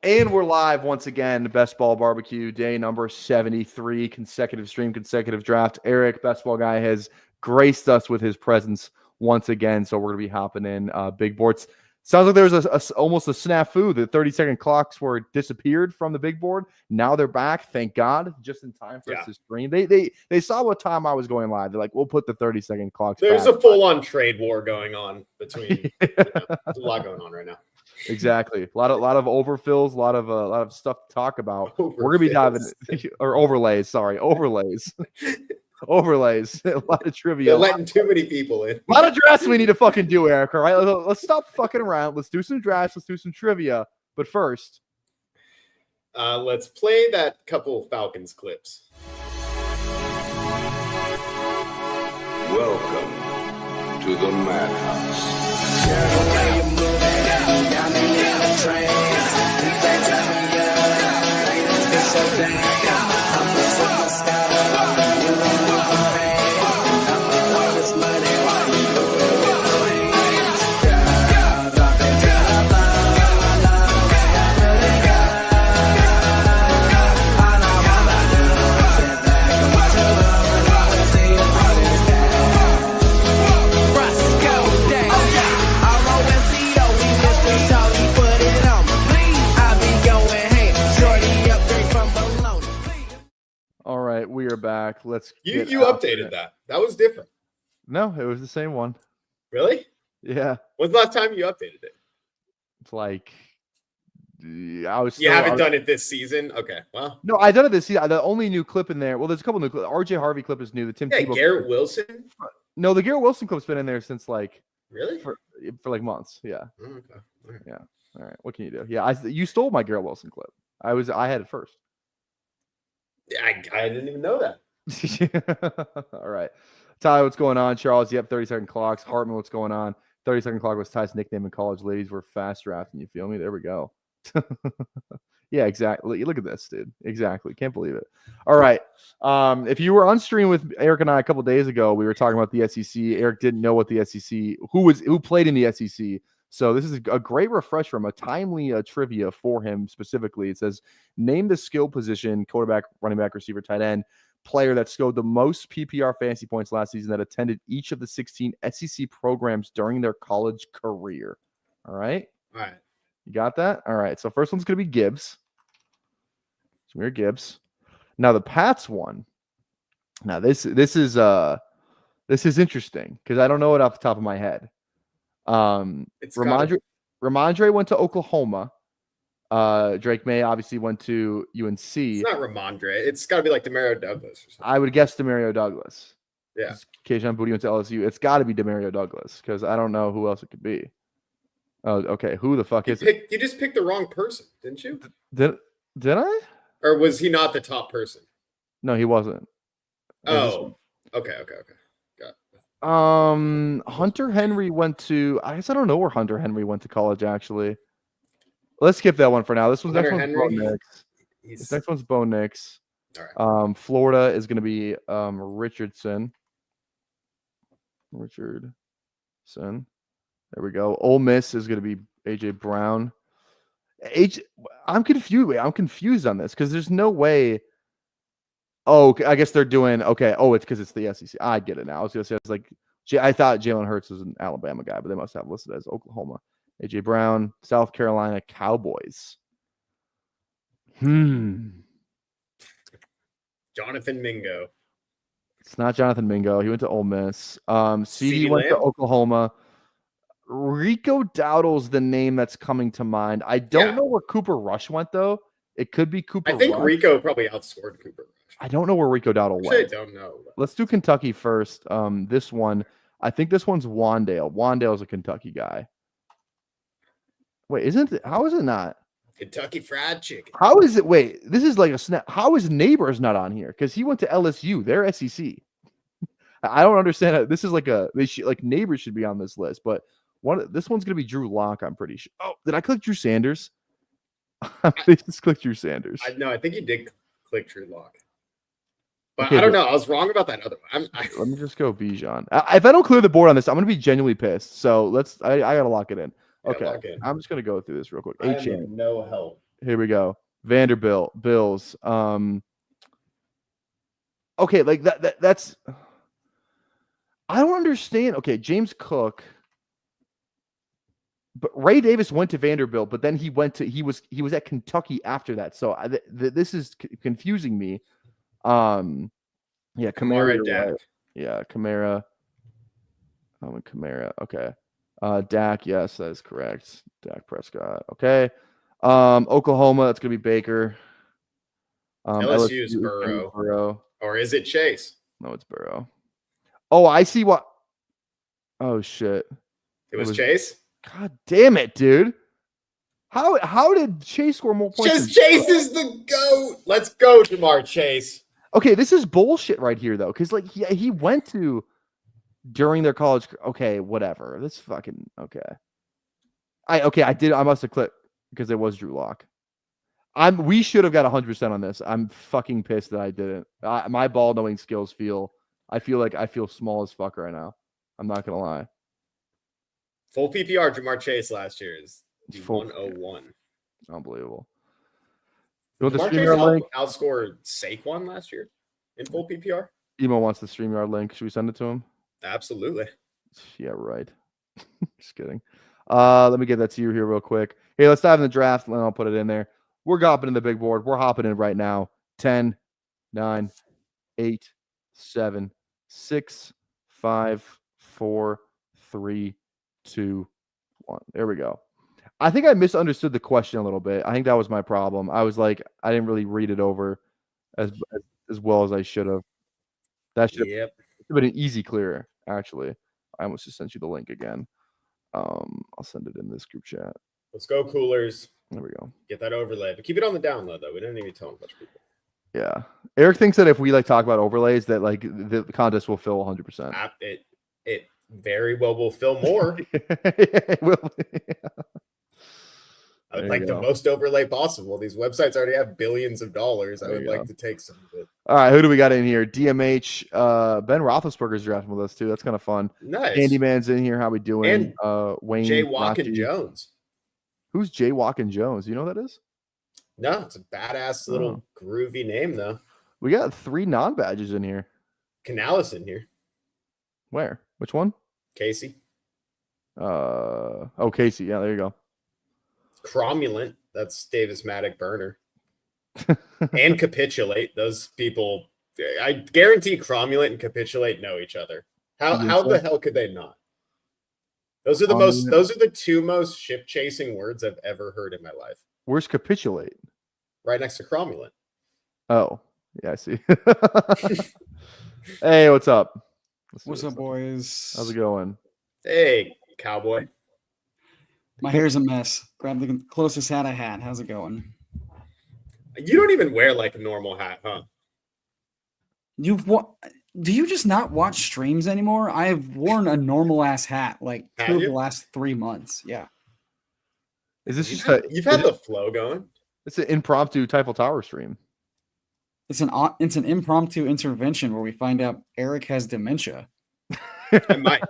And we're live once again. Best Ball Barbecue, day number 73, consecutive stream, consecutive draft. Eric, Best Ball Guy, has graced us with his presence once again. So we're going to be hopping in big boards. Sounds like there was almost a snafu. The 30-second clocks were disappeared from the big board. Now they're back. Thank God, just in time for us to stream. They saw what time I was going live. They're like, we'll put the 30-second clocks There's back. a full-on trade war going on between. There's a lot going on right now. Exactly. A lot of overfills, a lot of stuff to talk about. We're gonna be diving or overlays. Sorry, overlays. Overlays. A lot of trivia. They're letting too many people in. A lot of drafts we need to fucking do, Eric. All right, let's stop fucking around. Let's do some drafts. Let's do some trivia. But first, let's play that couple Falcons clips. Welcome to the Madhouse. we are back. Let's you updated that. That was different. No, it was the same one. Really? Yeah. When's the last time you updated it? It's like you haven't done it this season? Okay. Well. No, I done it this season. The only new clip in there. Well, there's a couple new clips. RJ Harvey clip is new. The Tim Tebow Garrett clip. Wilson? No, the Garrett Wilson clip's been in there since like really for like months. Yeah. Okay. All right. Yeah. All right. What can you do? Yeah, you stole my Garrett Wilson clip. I had it first. Yeah, I didn't even know that. All right. Ty, what's going on? Charles, yep, 30-second clocks. Hartman, what's going on? 30-second clock was Ty's nickname in college. Ladies were fast drafting. You feel me? There we go. Yeah, exactly. Look at this, dude. Exactly. Can't believe it. All right. If you were on stream with Eric and I a couple days ago, we were talking about the SEC. Eric didn't know what the SEC, who played in the SEC. So this is a great refresher, a timely trivia for him specifically. It says, name the skill position, quarterback, running back, receiver, tight end, player that scored the most PPR fantasy points last season that attended each of the 16 SEC programs during their college career. All right? All right. You got that? All right. So first one's going to be Gibbs. Jahmyr Gibbs. Now the Pats one. Now this is interesting because I don't know it off the top of my head. Ramondre went to Oklahoma. Drake May obviously went to UNC. It's not Ramondre. It's got to be like Demario Douglas or something. I would guess Demario Douglas. Yeah. Kayshon Boutte went to LSU. It's got to be Demario Douglas because I don't know who else it could be. Oh, okay. Who the fuck is it? You just picked the wrong person, didn't you? Did I? Or was he not the top person? No, he wasn't. Oh, okay. Got it. Hunter Henry went to. I guess I don't know where Hunter Henry went to college. Actually, let's skip that one for now. This one's next one's Bo Nix. This next one's Bo Nix. All right. Florida is going to be Richardson. There we go. Ole Miss is going to be AJ Brown. I'm confused on this because there's no way. Oh, I guess they're doing okay. Oh, it's because it's the SEC. I get it now. I was gonna say it's like I thought Jalen Hurts was an Alabama guy, but they must have listed as Oklahoma. AJ Brown, South Carolina Cowboys. Jonathan Mingo. It's not Jonathan Mingo. He went to Ole Miss. CD went to Oklahoma. Rico Dowdle's the name that's coming to mind. I don't know where Cooper Rush went though. It could be Cooper. I think Rush. Rico probably outscored Cooper Rush. I don't know where Rico Dowdle went. I don't know. Let's do Kentucky first. This one, I think this one's Wandale. Wandale's a Kentucky guy. Wait, isn't it? How is it not? Kentucky Fried Chicken. How is it? Wait, this is like a snap. How is Neighbors not on here? Because he went to LSU. They're SEC. I don't understand it. This is like Neighbors should be on this list, but this one's gonna be Drew Lock. I'm pretty sure. Oh, did I click Drew Sanders? I just clicked Drew Sanders. I think you did click Drew Lock. But okay, I don't know. I was wrong about that other one. Let me just go Bijan. If I don't clear the board on this, I'm going to be genuinely pissed. So I got to lock it in. Okay. I'm just going to go through this real quick. I am no help. Here we go. Vanderbilt, Bills. Okay, like that's I don't understand. Okay, James Cook. But Ray Davis went to Vanderbilt, but then he was at Kentucky after that. So this is confusing me. Yeah, Kamara. Kamara Dak. Right. Yeah, Kamara. Oh, and Kamara. Okay. Dak. Yes, that is correct. Dak Prescott. Okay. Oklahoma. That's gonna be Baker. LSU is LSU Burrow. Burrow. Or is it Chase? No, it's Burrow. Oh, I see what. Oh shit! It was Chase. God damn it, dude! How did Chase score more points? Just Chase is the GOAT. Let's go, Jamar Chase. Okay, this is bullshit right here though, because like he went to during their college. Okay, whatever. That's fucking okay. I must have clicked because it was Drew Lock. We should have got 100% on this. I'm fucking pissed that I didn't. My ball knowing skills I feel like I feel small as fuck right now. I'm not gonna lie. Full PPR Jamar Chase last year is Full 101. Unbelievable. You want the Jamar Chase StreamYard link? outscored Saquon last year in full PPR. Emo wants the StreamYard link. Should we send it to him? Absolutely. Yeah, right. Just kidding. Let me get that to you here real quick. Hey, let's dive in the draft, and I'll put it in there. We're hopping in the big board. We're hopping in right now. 10, 9, 8, 7, 6, 5, 4, 3, 2, 1. There we go. I think I misunderstood the question a little bit. I think that was my problem. I was like, I didn't really read it over as well as I should have. That should have been an easy clear, actually. I almost just sent you the link again. I'll send it in this group chat. Let's go, Coolers. There we go. Get that overlay. But keep it on the download, though. We didn't even tell a bunch of people. Yeah. Eric thinks that if we like talk about overlays, that like the contest will fill 100%. It very well will fill more. It will. I would like the most overlay possible. These websites already have billions of dollars. I would like to take some of it. All right, who do we got in here? DMH. Ben Roethlisberger's drafting with us too. That's kind of fun. Nice. Candyman's in here. How we doing? And Wayne. Jay Walkin Jones. Who's Jay Walkin Jones? You know who that is? No, it's a badass little groovy name though. We got 3 non-badges in here. Canales in here. Where? Which one? Casey. Casey. Yeah, there you go. Cromulent. That's Davis Maddock Burner. And Capitulate. Those people, I guarantee Cromulent and Capitulate know each other. How the hell could they not? Those are the 2 most ship chasing words I've ever heard in my life. Where's Capitulate? Right next to Cromulent. Oh, yeah, I see. Hey, what's up? What's up, boys? How's it going? Hey, Cowboy. My hair's a mess. Grab the closest hat I had. How's it going? You don't even wear like a normal hat, huh? Do you just not watch streams anymore? I have worn a normal ass hat like 2 of the last 3 months. Yeah. Is this you've had the flow going? It's an impromptu Eiffel Tower stream. It's an impromptu intervention where we find out Eric has dementia. I might.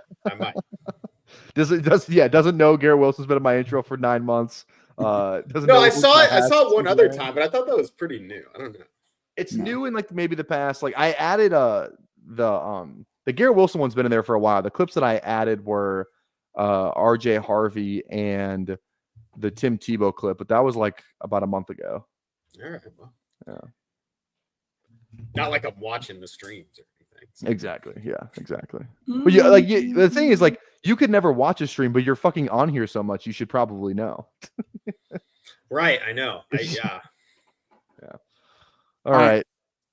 Doesn't know Garrett Wilson's been in my intro for 9 months. I saw it one other time, but I thought that was pretty new. I don't know. It's new in like maybe the past. Like I added the Garrett Wilson one's been in there for a while. The clips that I added were RJ Harvey and the Tim Tebow clip, but that was like about a month ago. All right. Well, yeah. Not like I'm watching the streams or anything. So. Exactly. Yeah, exactly. But yeah, like the thing is like you could never watch a stream, but you're fucking on here so much, you should probably know. Right, I know. Yeah. All right.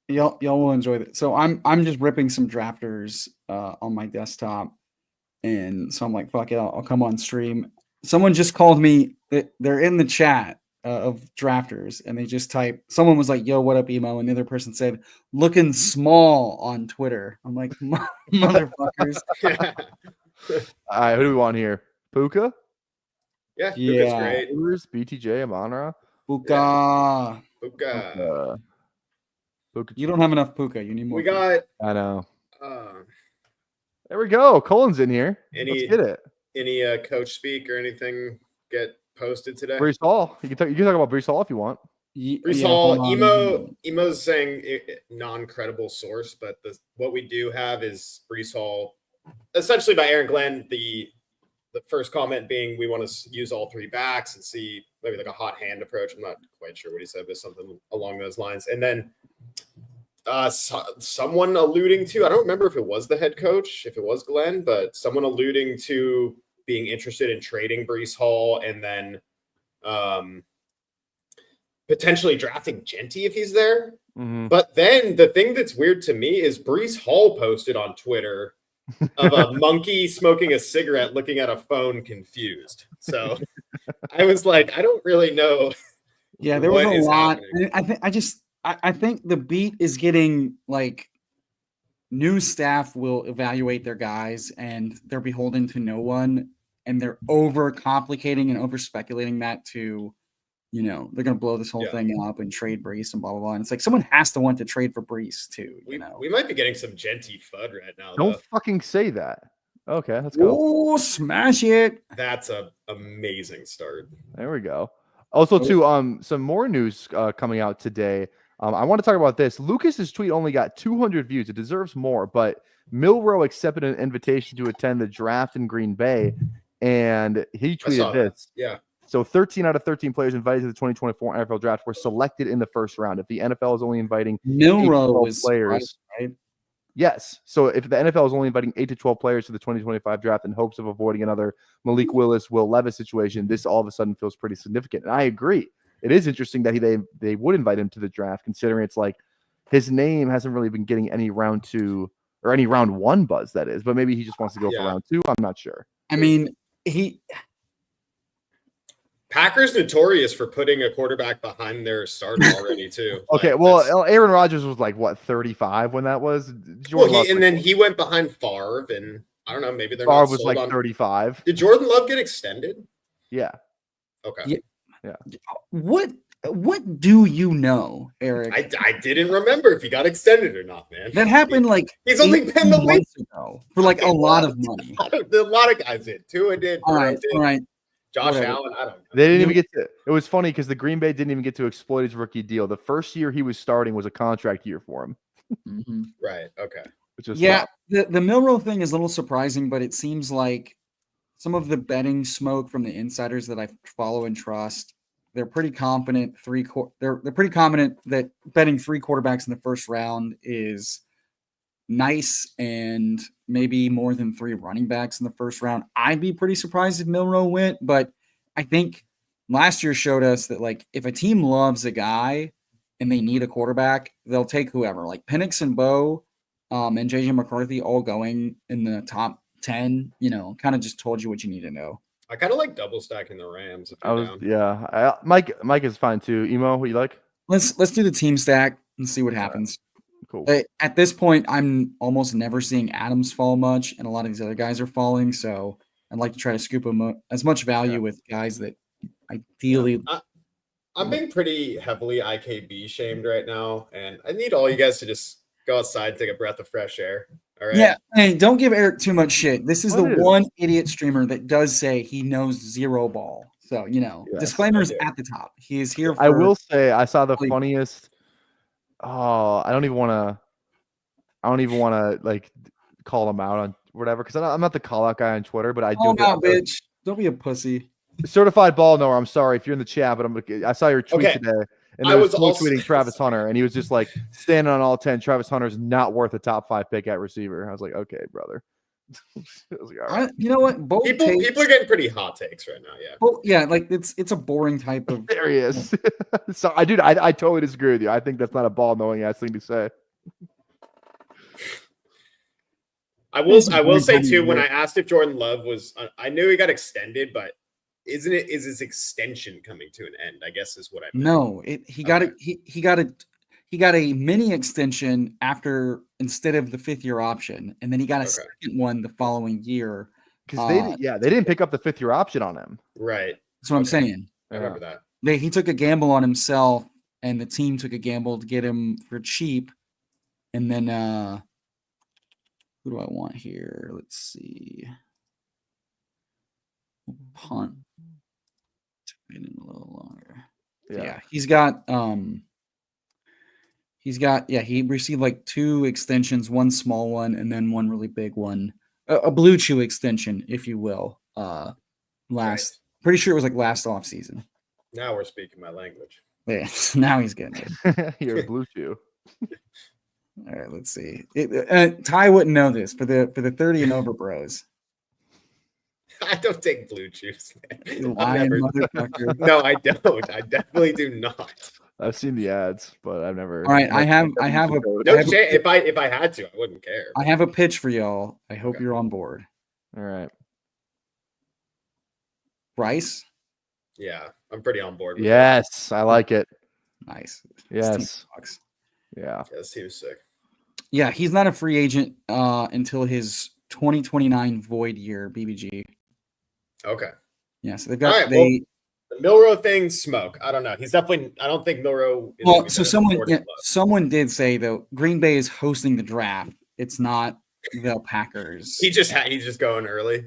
Y'all will enjoy it. So I'm just ripping some drafters on my desktop, and so I'm like, fuck it, I'll come on stream. Someone just called me. They're in the chat of drafters, and they just type. Someone was like, "Yo, what up, emo?" And the other person said, "Looking small" on Twitter. I'm like, motherfuckers. All right, who do we want here? Puka? Yeah, Puka's great. BTJ, Amonra. Puka. Puka. You don't have enough Puka. You need more. We got. I know. There we go. Colin's in here. Let's get it. Any coach speak or anything get posted today? Brees Hall. You can talk about Brees Hall if you want. Brees Yeah, Hall, hold on. Emo's saying non-credible source, but what we do have is Brees Hall, essentially by Aaron Glenn. The first comment being we want to use all three backs and see maybe like a hot hand approach. I'm not quite sure what he said, but something along those lines. And then someone alluding to, I don't remember if it was the head coach, if it was Glenn, but someone alluding to being interested in trading Brees Hall and then potentially drafting Genty if he's there. Mm-hmm. But then the thing that's weird to me is Brees Hall posted on Twitter of a monkey smoking a cigarette, looking at a phone, confused. So I was like, I don't really know. Yeah, there was a lot. Happening. I think the beat is getting like new staff will evaluate their guys and they're beholden to no one, and they're over complicating and over speculating that to, you know, they're going to blow this whole thing up and trade Brees and blah, blah, blah. And it's like someone has to want to trade for Brees too. We might be getting some Genty FUD right now. Don't fucking say that. Okay, let's go. Oh, smash it. That's an amazing start. There we go. Also, too, some more news coming out today. I want to talk about this. Lucas's tweet only got 200 views. It deserves more, but Milroe accepted an invitation to attend the draft in Green Bay, and he tweeted this. Yeah. So 13 out of 13 players invited to the 2024 NFL draft were selected in the first round. If the NFL is only inviting Milroe is players, right? Yes. So if the NFL is only inviting 8 to 12 players to the 2025 draft in hopes of avoiding another Malik Willis, Will Levis situation, this all of a sudden feels pretty significant. And I agree. It is interesting that they would invite him to the draft, considering it's like his name hasn't really been getting any round 2 or any round 1 buzz, that is. But maybe he just wants to go for round 2. I'm not sure. I mean, Packers notorious for putting a quarterback behind their starter already too. Okay, well, Aaron Rodgers was like what 35 when that was. Then he went behind Favre, and I don't know, maybe they're Favre not was sold like on 35. Did Jordan Love get extended? Yeah. Okay. Yeah. What do you know, Eric? I didn't remember if he got extended or not, man. That happened like he's only been the league ago for like a lot of money. A lot of guys did. Tua did. All right. Josh Whatever. Allen, I don't know. They didn't even get to. It was funny because the Green Bay didn't even get to exploit his rookie deal. The first year he was starting was a contract year for him. Mm-hmm. Right. Okay. The Milroe thing is a little surprising, but it seems like some of the betting smoke from the insiders that I follow and trust, they're pretty confident. They're pretty confident that betting 3 quarterbacks in the first round is nice, and maybe more than 3 running backs in the first round. I'd be pretty surprised if Milroe went, but I think last year showed us that like if a team loves a guy and they need a quarterback, they'll take whoever. Like Penix and Bo and JJ McCarthy all going in the top 10, kind of just told you what you need to know. I kind of like double stacking the Rams. Mike is fine too. Emo, what you like? Let's do the team stack and see what happens. Cool. At this point, I'm almost never seeing Adams fall much, and a lot of these other guys are falling. So I'd like to try to scoop them as much value with guys that ideally. I'm being pretty heavily IKB shamed right now, and I need all you guys to just go outside and take a breath of fresh air. All right. Yeah. Hey, don't give Eric too much shit. This is one idiot streamer that does say he knows zero ball. So, disclaimers at the top. He is here for. I will say I saw the funniest. Oh, I don't even want to like call him out on whatever, because I'm not the call out guy on Twitter, but I do. Bitch. Don't be a pussy. Certified ball knower. I'm sorry if you're in the chat, but I saw your tweet today, and I was tweeting Travis Hunter, and he was just like standing on all 10. Travis Hunter's not worth a top 5 pick at receiver. I was like, okay, brother. I was like, all right. You know what? People are getting pretty hot takes right now. Yeah. Well, yeah, like it's a boring type of. There he is. So I totally disagree with you. I think that's not a ball knowing ass thing to say. I will say too, when I asked if Jordan Love was, I knew he got extended, but is his extension coming to an end? I guess is what I meant. No, he got a mini extension instead of the 5th-year option, and then he got a second one the following year. Because they didn't pick up the 5th-year option on him. Right. That's what I'm saying. I remember that. He took a gamble on himself, and the team took a gamble to get him for cheap. And then who do I want here? Let's see. Punt. Yeah, he received like 2 extensions, one small one and then one really big one. A blue chew extension, if you will. Pretty sure it was like last off season. Now we're speaking my language. Yeah, now he's getting it. You're a blue chew. All right, let's see. Ty wouldn't know this for the 30 and over bros. I don't take blue juice, man. You lying motherfucker. No, I don't. I definitely do not. I've seen the ads, but I've never. All right, I have a No shit. If I had to, I wouldn't care. I have a pitch for y'all. I hope you're on board. All right. Bryce? Yeah, I'm pretty on board with Yes, I like it. Nice. Yes. Yeah. that. This team's sick. Yeah, he's not a free agent until his 2029 void year, BBG. Okay. Yeah, so they've got All right, the Milrow thing, smoke. I don't know. He's definitely. I don't think Milrow. Is well, so someone did say though, Green Bay is hosting the draft. It's not the Packers. he's just going early.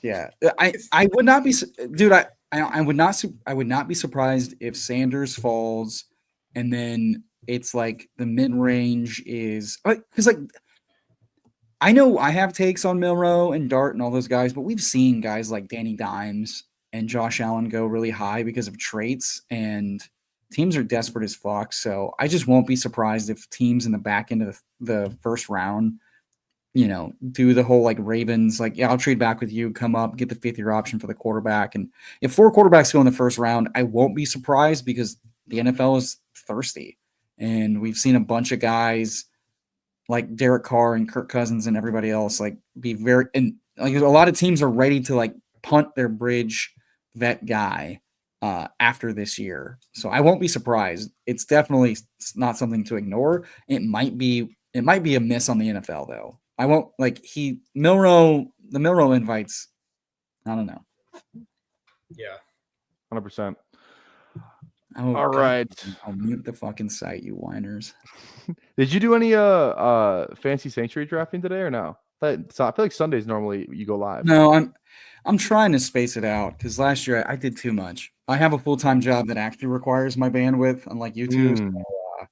Yeah, I would not be, dude. I would not be surprised if Sanders falls, and then it's like the mid range is because like. I know I have takes on Milrow and Dart and all those guys, but we've seen guys like Danny Dimes and Josh Allen go really high because of traits, and teams are desperate as fuck. So I just won't be surprised if teams in the back end of the first round, do the whole like Ravens, like, yeah, I'll trade back with you, come up, get the 5th-year option for the quarterback. And if 4 quarterbacks go in the first round, I won't be surprised because the NFL is thirsty. And we've seen a bunch of guys like Derek Carr and Kirk Cousins and everybody else, like be very, and like a lot of teams are ready to like punt their bridge vet guy after this year. So I won't be surprised. It's definitely not something to ignore. It might be a miss on the NFL though. I won't like the Milrow invites. I don't know. Yeah. 100%. Oh, all God. right. I'll mute the fucking site, you whiners. Did you do any fancy sanctuary drafting today or no? I feel like Sundays normally you go live. No, I'm trying to space it out because last year I did too much. I have a full-time job that actually requires my bandwidth, unlike YouTube. So,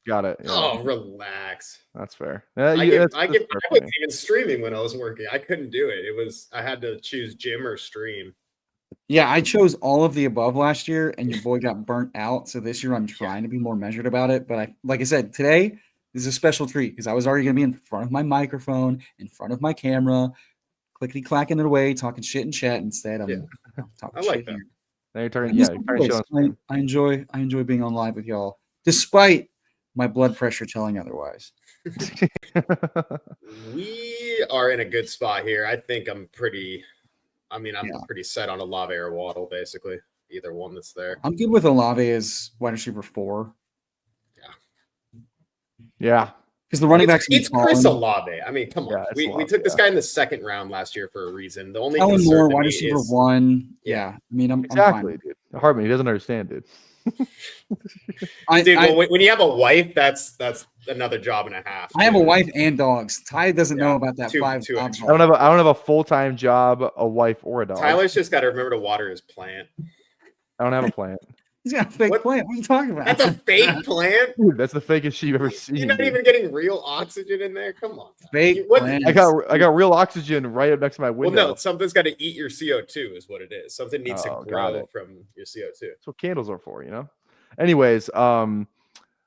got it. Yeah. Oh, relax. That's fair. I was even streaming when I was working. I couldn't do it. I had to choose gym or stream. Yeah, I chose all of the above last year, and your boy got burnt out. So this year I'm trying to be more measured about it. But like I said, today is a special treat because I was already going to be in front of my microphone, in front of my camera, clickety clacking it away, talking shit in chat. Instead, I'm talking shit here. Now you're turning, I enjoy being on live with y'all, despite my blood pressure telling otherwise. We are in a good spot here. I think I'm pretty set on Olave or Waddle, basically. Either one that's there. I'm good with Olave as wide receiver 4. Yeah. Because the running backs. It's Chris Olave. I mean, come on. Yeah, we took this guy in the 2nd round last year for a reason. The only Kellen Moore, wide receiver 1. Yeah. I mean, I'm exactly, fine. Dude. Hardman, he doesn't understand, dude. When you have a wife, that's another job and a half. I have a wife and dogs. Ty doesn't know about that 5 jobs. I don't have a full-time job, a wife, or a dog. Tyler's just got to remember to water his plant. I don't have a plant. He's got a fake plant. What are you talking about? That's a fake plant. Dude, that's the fakest shit you've ever seen. You're not even getting real oxygen in there. Come on. Fake plant. I got real oxygen right up next to my window. Well, no, something's got to eat your CO2 is what it is. Something needs to grow from your CO2. That's what candles are for, Anyways,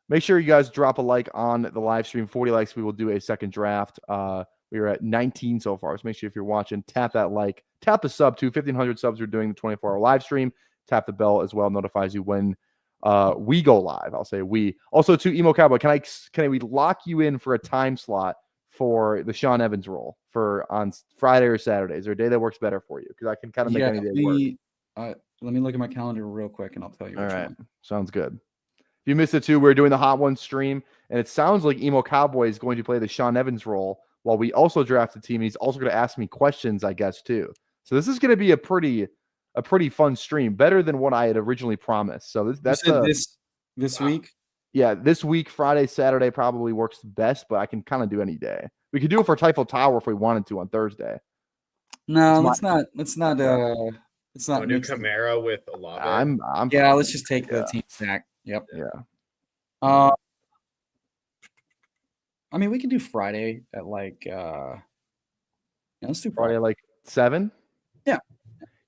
make sure you guys drop a like on the live stream. 40 likes, we will do a second draft. We are at 19 so far, so make sure if you're watching, tap that like, tap the sub too. 1,500 subs. We're doing the 24-hour live stream. Tap the bell as well, notifies you when we go live. I'll say we. Also, to Emo Cowboy, can we lock you in for a time slot for the Sean Evans role on Friday or Saturday? Is there a day that works better for you? Because I can kind of make any day work. Let me look at my calendar real quick, and I'll tell you. All right, sounds good. If you missed it too, we're doing the Hot One stream, and it sounds like Emo Cowboy is going to play the Sean Evans role while we also draft the team. He's also going to ask me questions, I guess, too. So this is going to be a pretty fun stream, better than what I had originally promised. So that's this week. Yeah, this week, Friday, Saturday probably works best, but I can kind of do any day. We could do it for Eiffel Tower if we wanted to on Thursday. No, let's not. It's not A new mixed. Camaro with Olave. I'm Yeah, fine. let's just take the team stack. Yep. Yeah. I mean, we can do Friday at like let's do Friday Friday. like 7. Yeah.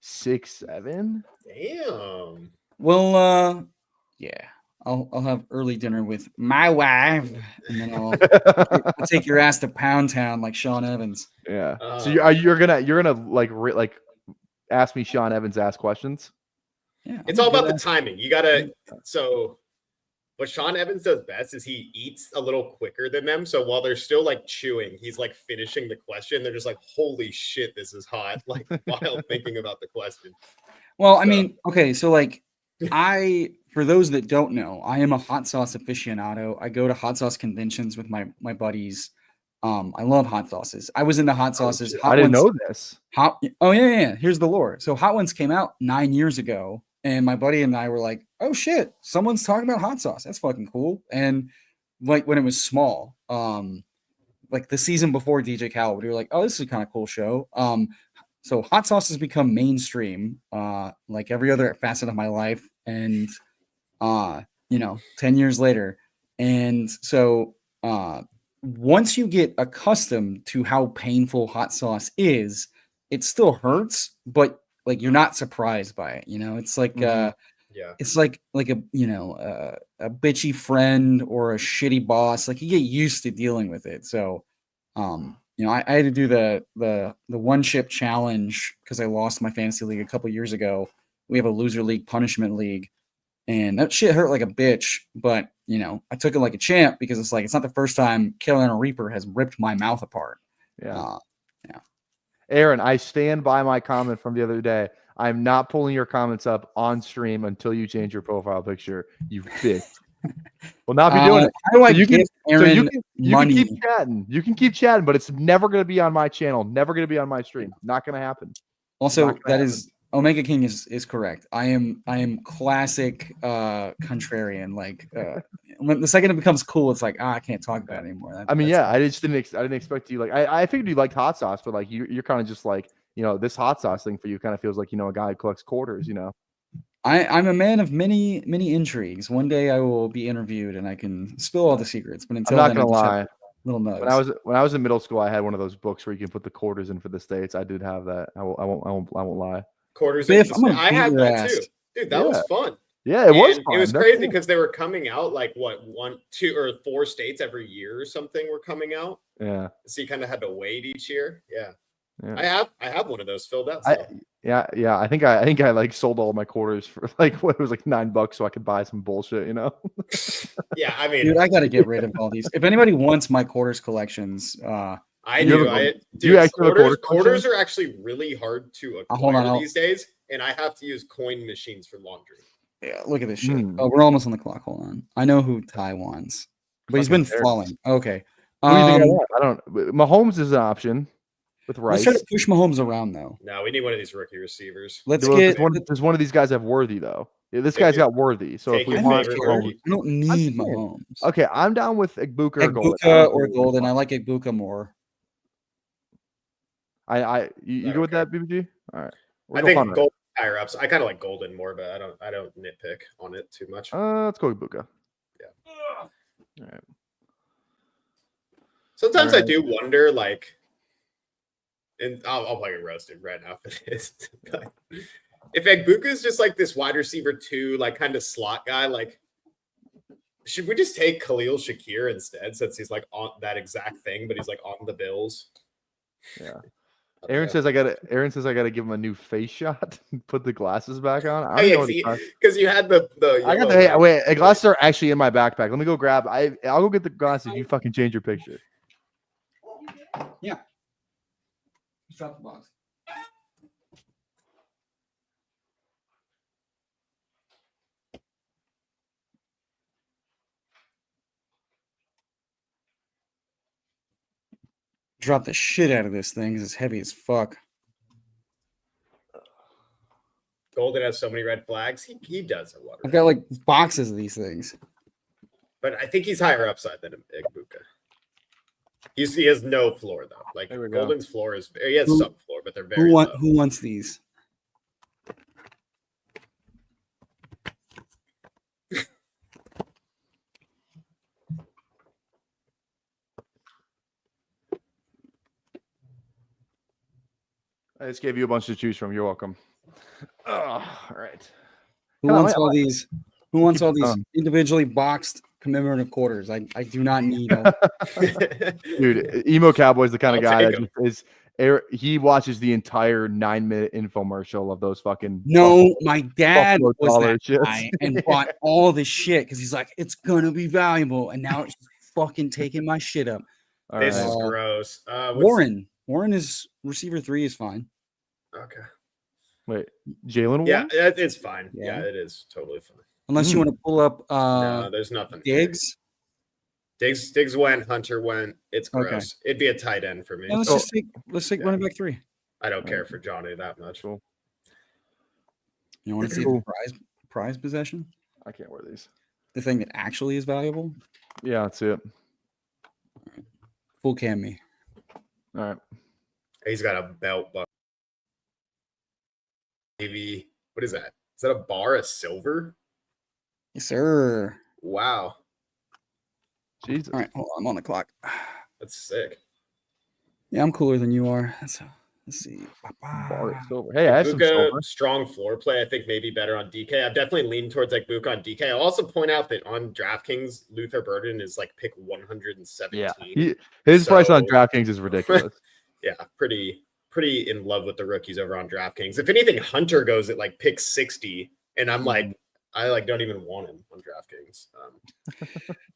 6, 7. Damn. Well, yeah, I'll have early dinner with my wife, and then I'll take your ass to Pound Town like Sean Evans. Yeah. So you're gonna like ask me Sean Evans ask questions. Yeah, It's all about the timing. You gotta. So, what Sean Evans does best is he eats a little quicker than them. So while they're still like chewing, he's like finishing the question. They're just like, "Holy shit, this is hot!" Like while thinking about the question. Well, I mean, okay, so like for those that don't know, I am a hot sauce aficionado. I go to hot sauce conventions with my buddies. I love hot sauces. I was into hot sauces. I didn't know this. Oh yeah. Here's the lore. So Hot Ones came out 9 years ago, and my buddy and I were like, "Oh shit, someone's talking about hot sauce. That's fucking cool." And like when it was small, like the season before DJ Khaled, we were like, "Oh, this is a kind of cool show." So hot sauce has become mainstream, like every other facet of my life, and 10 years later, and so once you get accustomed to how painful hot sauce is, it still hurts, but like you're not surprised by it. It's like it's like a bitchy friend or a shitty boss. Like you get used to dealing with it. So I had to do the one chip challenge because I lost my fantasy league a couple years ago. We have a loser league punishment league, and that shit hurt like a bitch. But I took it like a champ because it's like it's not the first time Carolina Reaper has ripped my mouth apart. Yeah. Aaron, I stand by my comment from the other day. I'm not pulling your comments up on stream until you change your profile picture. You bitch. Will not be doing it. How do I you give Aaron money? You can keep chatting. You can keep chatting, but it's never going to be on my channel. Never going to be on my stream. Not going to happen. Also, is Omega King is correct. I am classic contrarian. Like when the second it becomes cool, it's like I can't talk about it anymore. I didn't expect you like I figured you liked hot sauce, but like you're kind of just like this hot sauce thing for you kind of feels like a guy who collects quarters. I'm a man of many intrigues. One day I will be interviewed and I can spill all the secrets. But until I'm not then, gonna lie. Little nugs. When I was in middle school, I had one of those books where you can put the quarters in for the states. I did have that. I won't lie. Quarters. Biff, I had that too, dude. That was fun. Yeah, it was fun. It was crazy because they were coming out like 1, 2, or 4 states every year or something were coming out. Yeah. So you kind of had to wait each year. Yeah. I have one of those filled out. Yeah. I think I like sold all my quarters for like what it was like $9 so I could buy some bullshit. Yeah, I mean, dude, I gotta get rid of all these. If anybody wants my quarters collections, I do. Quarters are actually really hard to acquire these days, and I have to use coin machines for laundry. Yeah, look at this shit. Oh, we're almost on the clock. Hold on. I know who Ty wants, but he's been falling. Okay. Who do you think I want? I don't. Mahomes is an option with Rice. Let's try to push Mahomes around though. No, we need one of these rookie receivers. Does one of these guys have Worthy though? Yeah, this guy's got Worthy. So if we want Mahomes, I don't need Mahomes. Okay, I'm down with Egbuka or Golden. I like Egbuka more. You go with that, BBG? All right. I think Golden higher ups. I kind of like Golden more, but I don't nitpick on it too much. Let's go Egbuka. Yeah. All right. Sometimes I do wonder, like, and I'll play it roasted right now if it is. If Egbuka is just like this wide receiver 2, like kind of slot guy, like, should we just take Khalil Shakir instead since he's like on that exact thing, but he's like on the Bills? Yeah. Aaron says I gotta give him a new face shot. Put the glasses back on. Because you had the I got the wait. The glasses are actually in my backpack. Let me go grab. I'll go get the glasses. You fucking change your picture. Yeah. Just drop the box. Drop the shit out of this thing because it's heavy as fuck. Golden has so many red flags. He does a lot. I've got like boxes of these things. But I think he's higher upside than Egbuka. He has no floor though. Like Golden's floor is he has some floor, but they're very low. Who wants these? just gave you a bunch to choose from. You're welcome. Oh, all right. Who Come on, wants wait, all these? Who wants keep all it these going. individually boxed commemorative quarters? I do not need all. Dude, Emo Cowboy's the kind of I'll guy take that just is. He watches the entire 9-minute infomercial of those fucking No, my dad Buffalo was dollar that shits. guy and bought all this shit because he's like, it's gonna be valuable, and now it's fucking taking my shit up. All This right. is gross. Warren is receiver 3 is fine. Okay. Wait, Jalen Yeah, Warren? it's fine. Yeah. Yeah, it is totally fine. Unless you want to pull up No, there's nothing. here. Diggs went, Hunter went. It's Okay. gross. It'd be a tight end for me. Yeah, let's take Yeah. running back 3. I don't care for Johnny that much. Cool. You want to see Cool. the prize possession? I can't wear these. The thing that actually is valuable? Yeah, that's it. Full cam me. All right. He's got a belt buckle. Maybe what is that? Is that a bar of silver? Yes, sir. Wow, Jesus. All right, hold on. I'm on the clock. that's sick. Yeah, I'm cooler than you are. Let's see. Bar is silver. Hey, I have some Buka, silver. strong floor play. I think maybe better on DK. I've definitely leaned towards like Buka on DK. I'll also point out that on DraftKings, Luther Burden is like pick 117. Yeah. His price on So- DraftKings is ridiculous. Yeah, pretty in love with the rookies over on DraftKings. If anything, Hunter goes at like pick 60, and I'm like, I like don't even want him on DraftKings.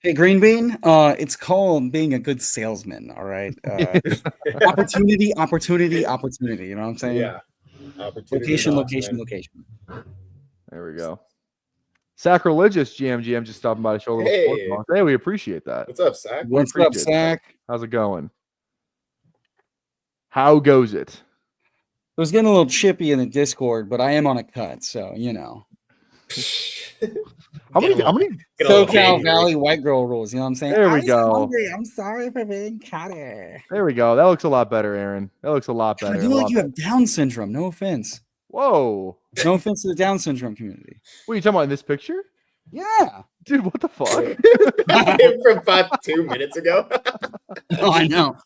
Hey, Green Bean. It's called being a good salesman. All right. Opportunity. You know what I'm saying? Yeah. Location. There we go. Sacrilegious GM just stopping by to show a little Hey. support. Hey, we appreciate that. What's up, Zach? We What's up, appreciate that. Zach? How's it going? How goes it? It was getting a little chippy in the Discord, but I am on a cut, so you know. How many? Get a little SoCal angry. Valley white girl rules. You know what I'm saying? There we I'm go. hungry. I'm sorry for being catty. There we go. That looks a lot better, Aaron. That looks a lot I better. feel a like lot you have Down syndrome. No offense. Whoa. No offense to the Down syndrome community. What are you talking about in this picture? Yeah. Dude, what the fuck? That came from about 2 minutes ago. Oh, I know.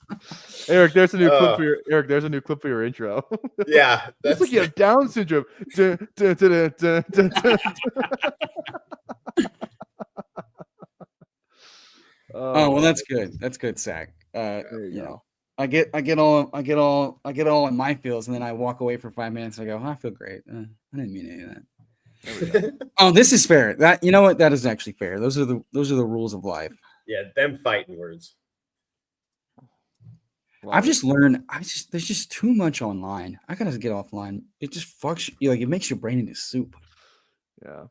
Eric, there's a new clip for your Eric. There's a new clip for your intro. Yeah, It's that's like you have Down syndrome. Dun, dun, dun, dun, dun, dun. Oh, well, that's good. That's good, Zach. There you You go. know, I get all in my feels, and then I walk away for 5 minutes. And I go, I feel great. I didn't mean any of that. There we go. Oh, this is fair. That you know what? That is actually fair. Those are the rules of life. yeah, them fighting words. I've just learned. There's just too much online. I gotta get offline. It just fucks you. Like it makes your brain into soup. Yeah.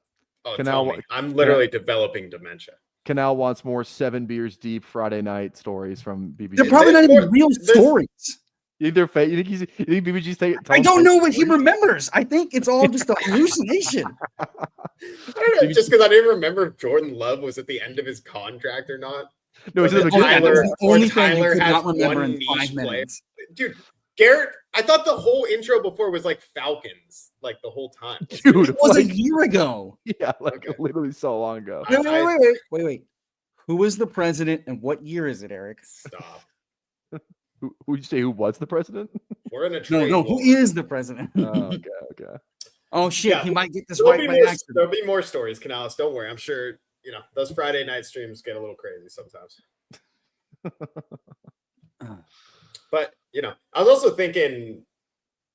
Oh, Canal- tell me. I'm literally developing dementia. Canal wants more 7 beers deep Friday night stories from BBG. They're probably not even real there's- stories. You think they're fake? You think BBG's taking? I don't know what he remembers. I think it's all just a hallucination. I don't know, just because I didn't remember if Jordan Love was at the end of his contract or not. No, he said Or the Tyler- That's the only thing Tyler you could has not remember one in 5 niche player. minutes. Dude, Garrett, I thought the whole intro before was like Falcons, like the whole time. Dude, It was like, a year ago. yeah, like Okay. literally so long ago. Wait. Who was the president and what year is it, Eric? Stop. Who'd you say who was the president? We're in a No, trade who war. is the president? Oh, okay. Oh shit, Yeah, he might get this There'll right be, by more, accident. there'll be more stories, Canales. Don't worry. I'm sure, those Friday night streams get a little crazy sometimes. But, I was also thinking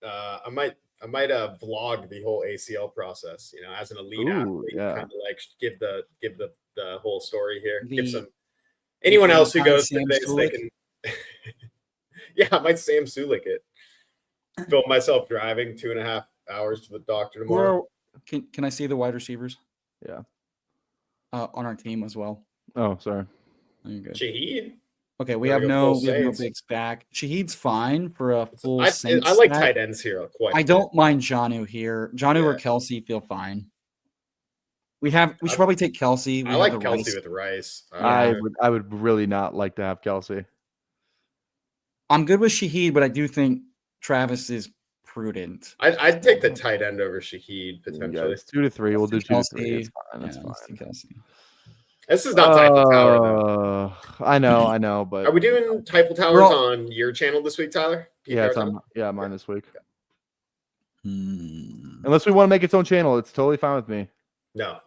I might vlog the whole ACL process, as an elite Ooh, athlete, yeah. kind of like give the whole story here. Give The- some anyone else who goes to Sam this, they Sulik? can yeah, I might Sam Sulik it. Film myself driving 2.5 hours to the doctor tomorrow. Can I see the wide receivers? Yeah. On our team as well. Oh, sorry. There you go. Shahid. Okay, we There have we go, no full Saints. bigs back. Shahid's fine for a full. I Saints like stack. tight ends here quite. I don't mind Jonnu here. Jonnu or Yeah. Kelsey feel fine. We should probably take Kelsey. We I have like the Kelsey Rice. with Rice. I would really not like to have Kelsey. I'm good with Shahid, but I do think Travis is prudent. I'd take the tight end over Shahid Yeah, potentially. it's 2 to 3. We'll do 2 to 3. It's Kelsey. fine. That's Yeah, fine. let's take Kelsey. This is not Eiffel Tower though. I know, but Are we doing Eiffel Towers on your channel this week, Tyler? yeah, it's on, mine this week. Unless we want to make its own channel, it's totally fine with me. No,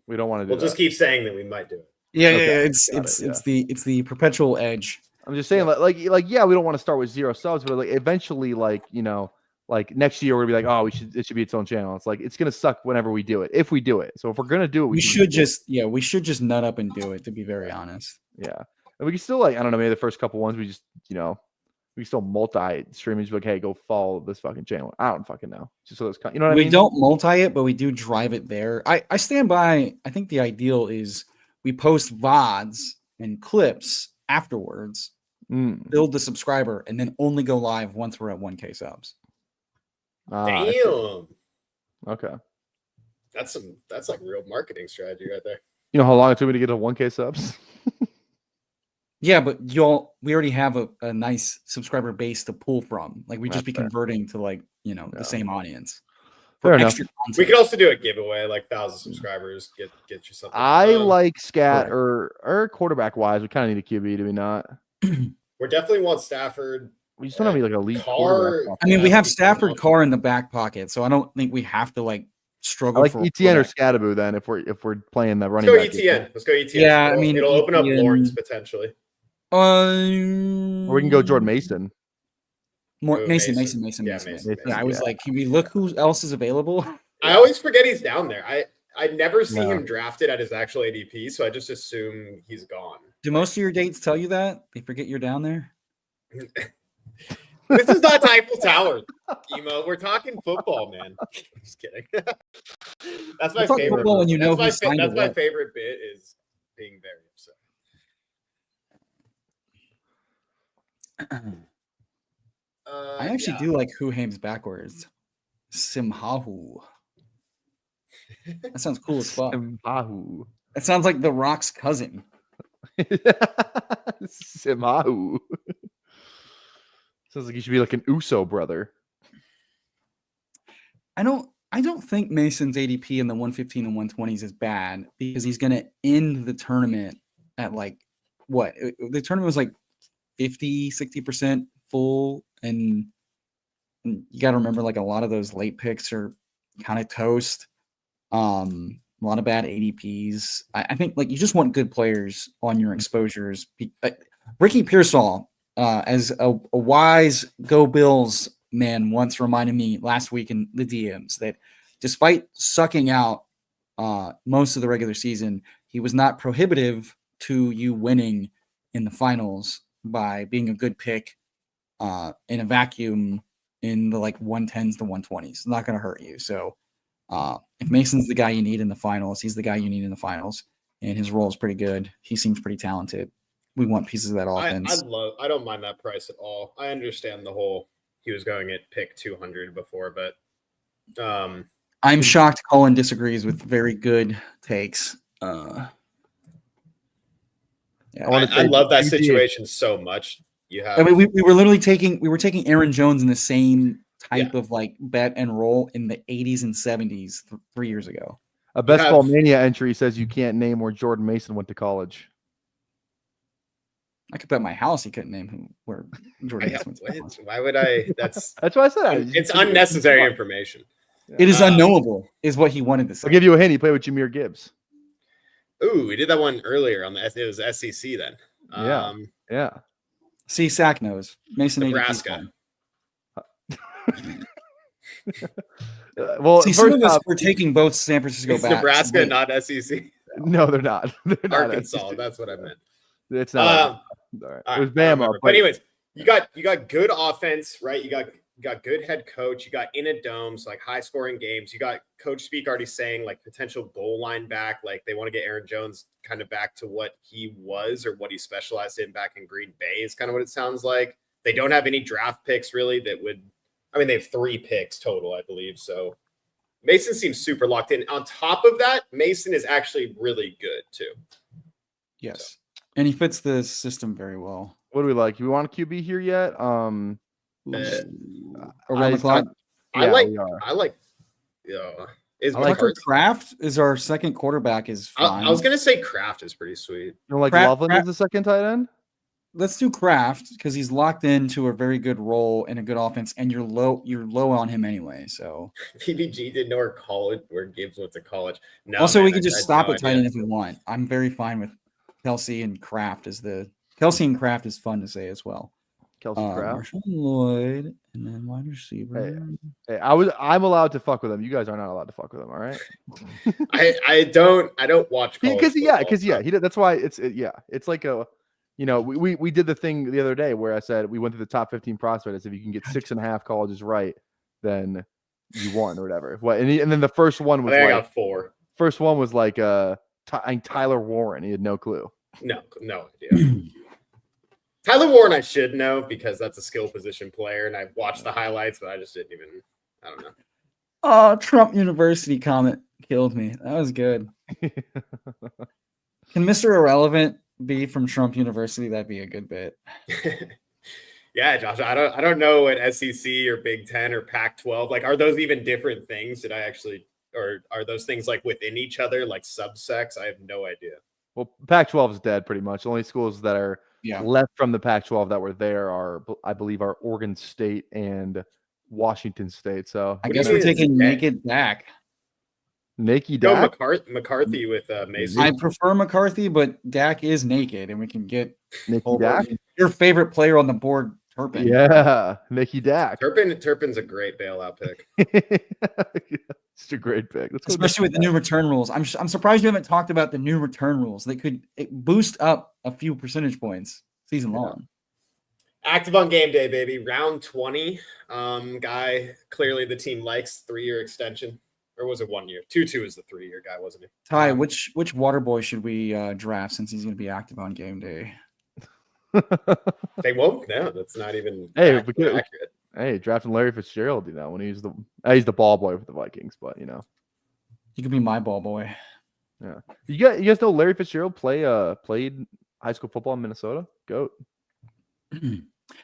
We don't want to do we'll that. just keep saying that we might do it. Yeah, Okay, it's the perpetual edge. I'm just saying, like, yeah, we don't want to start with 0 subs, but like eventually, like, you know, like next year we're gonna be like, oh, it should be its own channel. It's like it's gonna suck whenever we do it, if we do it. So if we're gonna do it, We should just nut up and do it. To be very honest. yeah, and we can still, like, I don't know, maybe the first couple ones we just, you know, we still multi-streaming, like, hey, go follow this fucking channel. I don't fucking know, just so it's, you know what I mean? We don't multi it, but we do drive it there. I stand by. I think the ideal is we post VODs and clips afterwards, build the subscriber, and then only go live once we're at 1K subs. Damn. Okay. That's like real marketing strategy right there. You know how long it took me to get to 1K subs? Yeah, but we already have a nice subscriber base to pull from. Like, we just be converting to, like, you know, the same audience. Fair enough. We could also do a giveaway, like 1,000 subscribers, get you something. I like scat or quarterback wise. We kind of need a QB, do we not? We definitely want Stafford. We just don't have any, like, elite Carr. quarterback. I mean, we have Stafford, Carr in the back pocket, so I don't think we have to, like, struggle. I like for ETN or Scattaboo then if we're playing the running. Let's go ETN. Let's go ETN. Yeah, I mean, it'll open up Lawrence potentially. Or we can go Jordan Mason. Mason. Yeah, Mason. I was like, can we look who else is available? I always forget he's down there. I never see him drafted at his actual ADP, so I just assume he's gone. Do most of your dates tell you that? They forget you're down there? This is not Eiffel Tower, Emo. We're talking football, man. Just kidding. That's my favorite. Football when you know that's my favorite bit is being very upset. I actually do like who Hames backwards. Simhahu. That sounds cool as fuck. Simhahu. That sounds like The Rock's cousin. Simhahu. Sounds like he should be like an Uso brother. I don't think Mason's ADP in the 115 and 120s is bad because he's going to end the tournament at, like, what? The tournament was like 50-60% full, and you got to remember, like, a lot of those late picks are kind of toast. A lot of bad ADPs. I think, like, you just want good players on your exposures. Ricky Pearsall, as a wise Go Bills man, once reminded me last week in the DMs that despite sucking out most of the regular season, he was not prohibitive to you winning in the finals by being a good pick in a vacuum in the, like, 110s to 120s. It's not going to hurt you. So if Mason's the guy you need in the finals, he's the guy you need in the finals, and his role is pretty good. He seems pretty talented. We want pieces of that offense. I don't mind that price at all. I understand the whole he was going at pick 200 before, but I'm shocked Colin disagrees with very good takes. Yeah. I love that situation so much. You have, I mean, we were literally taking Aaron Jones in the same type of, like, bet and roll in the 80s and 70s 3 years ago. A Best Ball Mania entry says you can't name where Jordan Mason went to college. I could bet my house he couldn't name where Jordan Mason went to college. Why would I? That's what I said. It's unnecessary information. It is unknowable, is what he wanted to say. I'll give you a hint. He played with Jameer Gibbs. Ooh, we did that one earlier on it was SEC then. Yeah. See, Sack knows. Mason Nebraska. Well, see, some of us were taking both San Francisco back. Nebraska, not SEC. No, they're not. They're not Arkansas. SEC. That's what I meant. It's not. All right. It was Bama. But anyways, you got good offense, right? You got good head coach. You got in a dome, so, like, high scoring games. You got Coach Speak already saying, like, potential goal line back. Like, they want to get Aaron Jones kind of back to what he was or what he specialized in back in Green Bay is kind of what it sounds like. They don't have any draft picks really that would. I mean, they have 3 picks total, I believe. So Mason seems super locked in. On top of that, Mason is actually really good too. Yes. And he fits the system very well. What do we like? Do we want a QB here yet? Around the clock? I like is Tucker Kraft is our second quarterback is fine. I was gonna say Kraft is pretty sweet. You know, like Loveland is the second tight end? let's do Kraft because he's locked into a very good role and a good offense, and you're low on him anyway. So PBG didn't know where Gibbs went to college. No, also man, we could just I had stop no at tight idea. end if we want. I'm very fine with Kelsey and Kraft Kelsey and Kraft is fun to say as well. Kelsey Kraft. Marshawn Lloyd and then wide receiver. Hey, I'm allowed to fuck with him. You guys are not allowed to fuck with him. All right. I don't watch college Because that's why it's like a, we did the thing the other day where I said we went through the top 15 prospects. If you can get 6.5 colleges right, then you won or whatever. And then the first one was I like got 4. First one was like Tyler Warren. He had no clue. No idea. Tyler Warren, I should know because that's a skill position player, and I watched the highlights, but I just didn't even. I don't know. Oh, Trump University comment killed me. That was good. Can Mr. Irrelevant be from Trump University? That'd be a good bit. Yeah, Josh. I don't know what SEC or Big 10 or Pac-12 like. Are those even different things? Or are those things like within each other, like subsects? I have no idea. Well, Pac-12 is dead pretty much. The only schools that are left from the Pac-12 that were there are, I believe, are Oregon State and Washington State. So I guess we're taking naked Dak. Naked Dak? McCarthy with Mason. I prefer McCarthy, but Dak is naked, and we can get Naked Dak. Your favorite player on the board, Turpin. Yeah, Naked Dak. Turpin's a great bailout pick. It's a great pick. Especially with the new return rules. I'm surprised you haven't talked about the new return rules. They could boost up a few percentage points season long. Active on game day, baby. Round 20. Guy clearly the team likes 3-year extension. Or was it 1 year? 2-2 is the 3-year guy, wasn't he? Ty, which water boy should we draft since he's going to be active on game day? They won't. No, that's not even accurate. Hey, drafting Larry Fitzgerald, when he's the ball boy for the Vikings, but he could be my ball boy. Yeah, you guys know Larry Fitzgerald played high school football in Minnesota. Goat. Did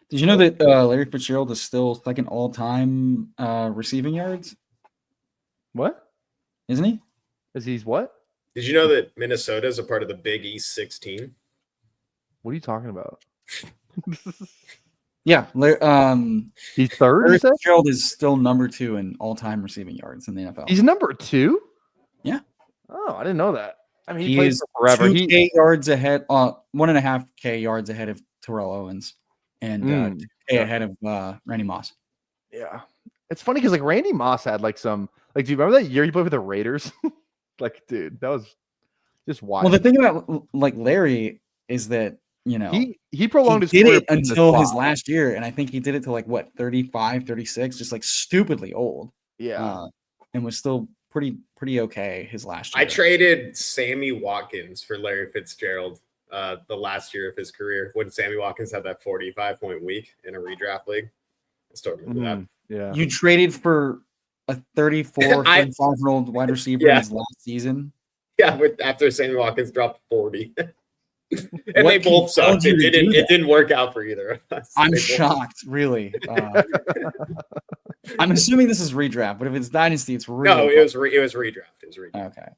you know that Larry Fitzgerald is still second all-time receiving yards? What? Isn't he? He's what? Did you know that Minnesota is a part of the Big East 16? What are you talking about? Yeah, he's third. Larry Fitzgerald is still number 2 in all-time receiving yards in the NFL. He's number 2. Yeah. Oh, I didn't know that. I mean, he played is forever. 2K yards ahead, 1.5K yards ahead of Terrell Owens, and 2K ahead of Randy Moss. Yeah, it's funny because Randy Moss had do you remember that year he played with the Raiders? Dude, that was just wild. Well, the thing about Larry is that he prolonged his career career until his last year, and I think he did it to 35, 36, just stupidly old. Yeah, and was still pretty okay his last year. I traded Sammy Watkins for Larry Fitzgerald the last year of his career when Sammy Watkins had that 45-point week in a redraft league. I still remember that. Yeah, you traded for a 35-year-old wide receiver in his last season. Yeah, after Sammy Watkins dropped 40. And they both sucked. It didn't work out for either of us. I'm shocked, really. I'm assuming this is redraft, but if it's dynasty, it's real. No, it was redraft.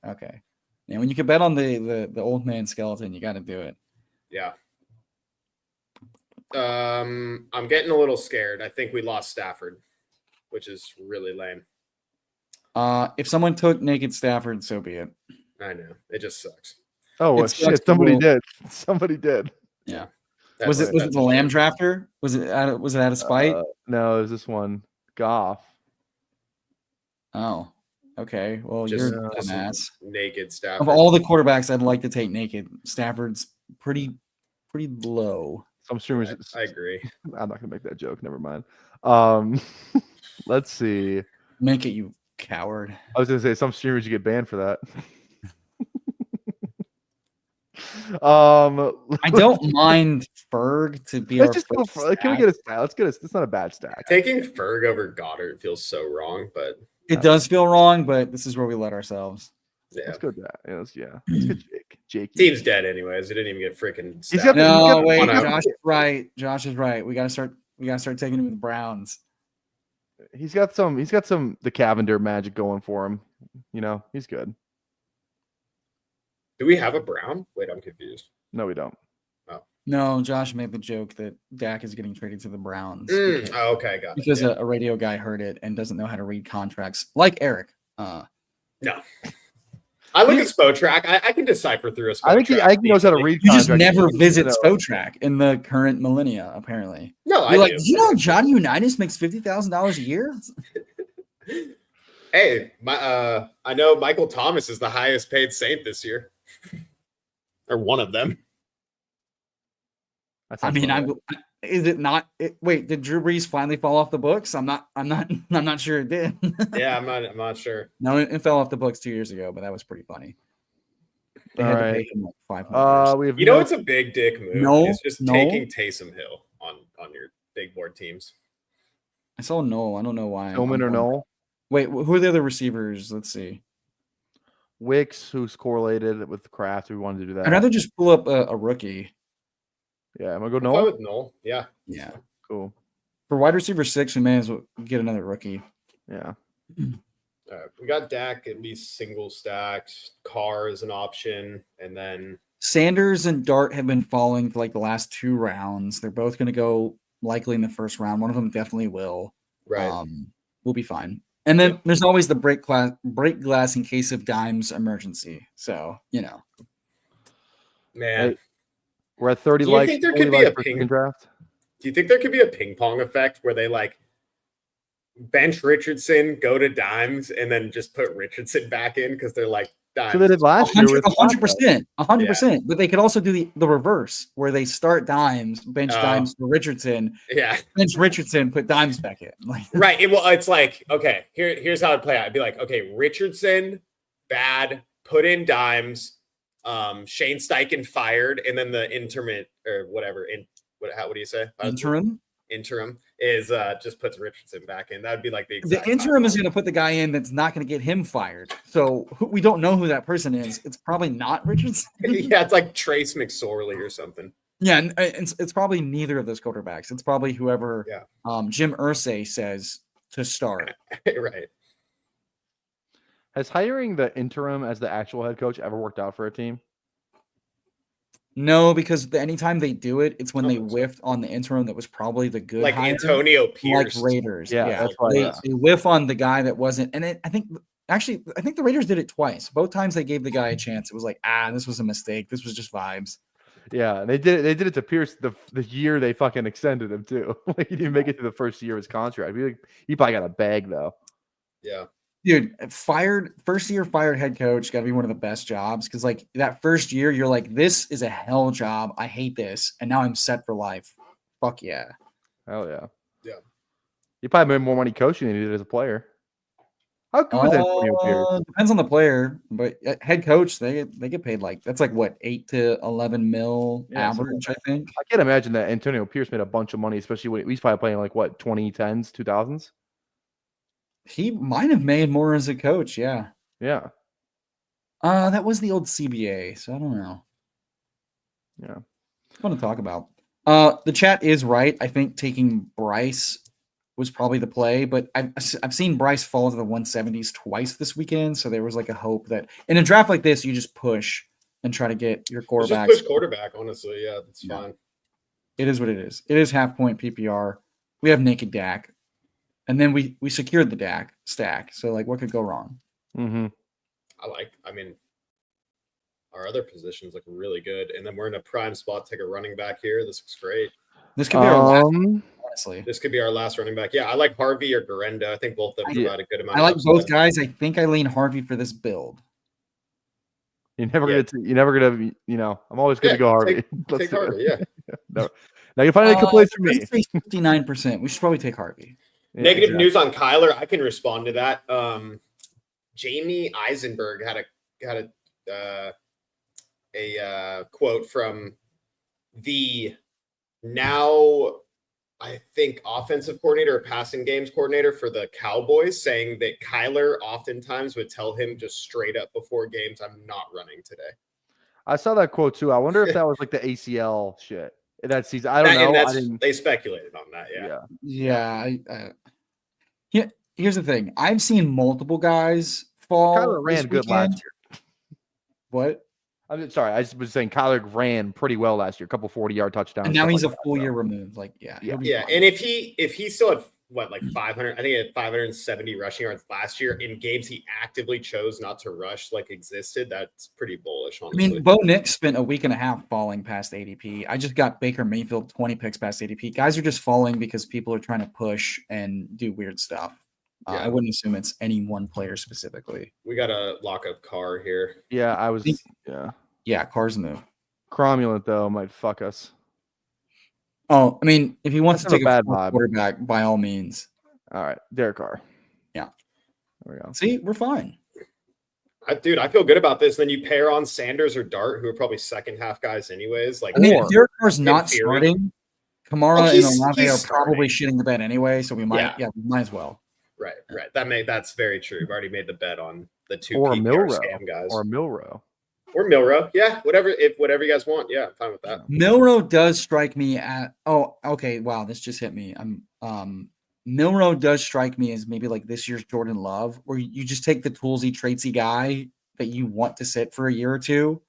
Okay. And when you can bet on the old man skeleton, you got to do it. Yeah. I'm getting a little scared. I think we lost Stafford, which is really lame. If someone took naked Stafford, so be it. I know. It just sucks. Oh shit! Somebody did. Yeah. Was it the Lamb drafter? Was it out of spite? No, it was this one. Goff. Oh, okay. Well, you're a dumbass. Naked Stafford. Of all the quarterbacks, I'd like to take naked. Stafford's pretty low. Some streamers. I agree. I'm not gonna make that joke. Never mind. Let's see. Make it, you coward. I was gonna say some streamers you get banned for that. I don't mind Ferg to be let's just go for, can we get a stat? Let's get it's not a bad stat. Taking Ferg over Goddard feels so wrong, but it does feel wrong, but this is where we let ourselves. Yeah. Let's go that. Let's get Jake. Team's dead anyways. It didn't even get freaking Josh is right. We gotta start taking him to the Browns. He's got some the Cavender magic going for him. He's good. Do we have a Brown? Wait, I'm confused. No, we don't. Oh, No, Josh made the joke that Dak is getting traded to the Browns Oh, okay, got it. because Yeah. a radio guy heard it and doesn't know how to read contracts, like Eric. No. I look at Spotrac. I can decipher through a Spotrac. I think he knows how to read. You just contracts. never visit know. Spotrac in the current millennia, apparently. No, You're I like, do. did you know Johnny Unitas makes $50,000 a year? Hey, I know Michael Thomas is the highest paid Saint this year, or one of them. That's I not mean, funny. is it not? Wait, did Drew Brees finally fall off the books? I'm not sure it did. Yeah, I'm not sure. No, it fell off the books 2 years ago, but that was pretty funny. They All had to right. pay him like 5 more years. We have You know, it's a big dick move. No, It's just no. taking Taysom Hill on your big board teams. I saw Noel. I don't know why. Tillman or Noel. Wait, who are the other receivers? Let's see. Wicks, who's correlated with Kraft. We wanted to do that. I'd rather just pull up a rookie. Yeah, I'm gonna go I'm fine Noel. with Noel. Yeah. Yeah. Cool. For wide receiver 6, we may as well get another rookie. Yeah. We got Dak at least single stacked. Carr is an option, and then Sanders and Dart have been falling for like the last 2 rounds. They're both going to go likely in the first round. One of them definitely will. right. We'll be fine. And then there's always the break glass in case of dimes emergency. So, you know. Man, Hey, we're at 30 Do you likes. think there 40 could be likes a for ping- second draft. do you think there could be a ping pong effect where they like bench Richardson, go to dimes, and then just put Richardson back in because they're like dimes? So they did last year with 100%. 100%. But they could also do the reverse where they start dimes, bench dimes for Richardson, Yeah. bench Richardson, put dimes back in. Like, Right. It's like, okay, here's how it'd play out. It'd be like, okay, Richardson, bad, put in dimes, Shane Steichen fired, and then the intermittent or whatever. What do you say? Interim is just puts Richardson back in. That'd be like the exact interim is going to put the guy in that's not going to get him fired. So we don't know who that person is. It's probably not Richardson. Yeah, it's like Trace McSorley or something. Yeah, and it's probably neither of those quarterbacks. It's probably whoever Jim Irsay says to start. Right. Has hiring the interim as the actual head coach ever worked out for a team? No, because anytime they do it, it's when they whiffed on the interim that was probably the good like hire, Antonio Pierce, like Raiders. Yeah, that's why they whiff on the guy that wasn't. And I think the Raiders did it twice. Both times they gave the guy a chance. It was like, this was a mistake. This was just vibes. Yeah, they did it to Pierce the year they fucking extended him too. Like he didn't make it to the first year of his contract. He probably got a bag though. Yeah. Dude, first year fired head coach got to be one of the best jobs because like that first year you're like, this is a hell job. I hate this, and now I'm set for life. Fuck yeah. Hell yeah. Yeah. You probably made more money coaching than you did as a player. How good was Antonio Pierce? Depends on the player, but head coach they get paid like that's like what 8 to 11 mil average. I think. I can't imagine that Antonio Pierce made a bunch of money, especially when he's probably playing like what 2010s, 2000s. He might have made more as a coach, yeah. Yeah. That was the old CBA, so I don't know. Yeah. It's fun to talk about. The chat is right. I think taking Bryce was probably the play, but I've seen Bryce fall to the 170s twice this weekend, so there was like a hope that in a draft like this, you just push and try to get your quarterback. Just push quarterback, honestly. Yeah, that's fine. It is what it is. It is half point PPR. We have naked Dak. And then we secured the Dak stack. So, like, what could go wrong? Mm-hmm. I mean, our other positions look really good. And then we're in a prime spot to take a running back here. This looks great. This could be our last, honestly. This could be our last running back. Yeah, I like Harvey or Garenda. I think both of them provide a good amount I like of both guys. I think I lean Harvey for this build. You're never gonna, I'm always gonna go Harvey. Take Harvey, yeah. No. Now you finally complaints from me. 59%. We should probably take Harvey. Yeah, Negative news on Kyler. I can respond to that. Jamie Eisenberg had a quote from the now, I think, offensive coordinator or passing games coordinator for the Cowboys, saying that Kyler oftentimes would tell him just straight up before games, "I'm not running today." I saw that quote too. I wonder if that was like the ACL shit that season. I don't know. They speculated on that. Yeah. Here's the thing. I've seen multiple guys fall. Kyler ran good last year. What? I'm sorry. I just was saying Kyler ran pretty well last year, a couple 40-yard touchdowns. And now stuff he's like a that, full so. year removed. Like, yeah, he'll be Yeah, fine. and if he still had like 500, I think he had 570 rushing yards last year in games he actively chose not to rush, like existed. That's pretty bullish, I honestly. mean, Bo Nix spent a week and a half falling past ADP. I just got Baker Mayfield 20 picks past ADP. Guys are just falling because people are trying to push and do weird stuff. Yeah. I wouldn't assume it's any one player specifically. We got a lock up Carr here. Yeah, I was. think- Yeah, Yeah, Carr's the move. Cromulent though might fuck us. Oh, I mean, if he wants to That's take not a a bad vibe. quarterback, by all means. All right, Derek Carr. Yeah. There we go. See, we're fine. Dude, I feel good about this. Then you pair on Sanders or Dart, who are probably second half guys anyways. Like, I mean, Or- if Derek Carr's not theory- starting, Kamara and he's Olave are starting. probably shitting the bed anyway, so we might, Yeah. we might as well. right. That's very true. We've already made the bet on the two Or PPR Milrow. scam guys. Or Milrow. Or Milrow. Yeah, whatever you guys want. Yeah, I'm fine with that. Milrow does strike me at okay. Wow, this just hit me. Milrow does strike me as maybe like this year's Jordan Love, where you just take the toolsy, tradesy guy that you want to sit for a year or two.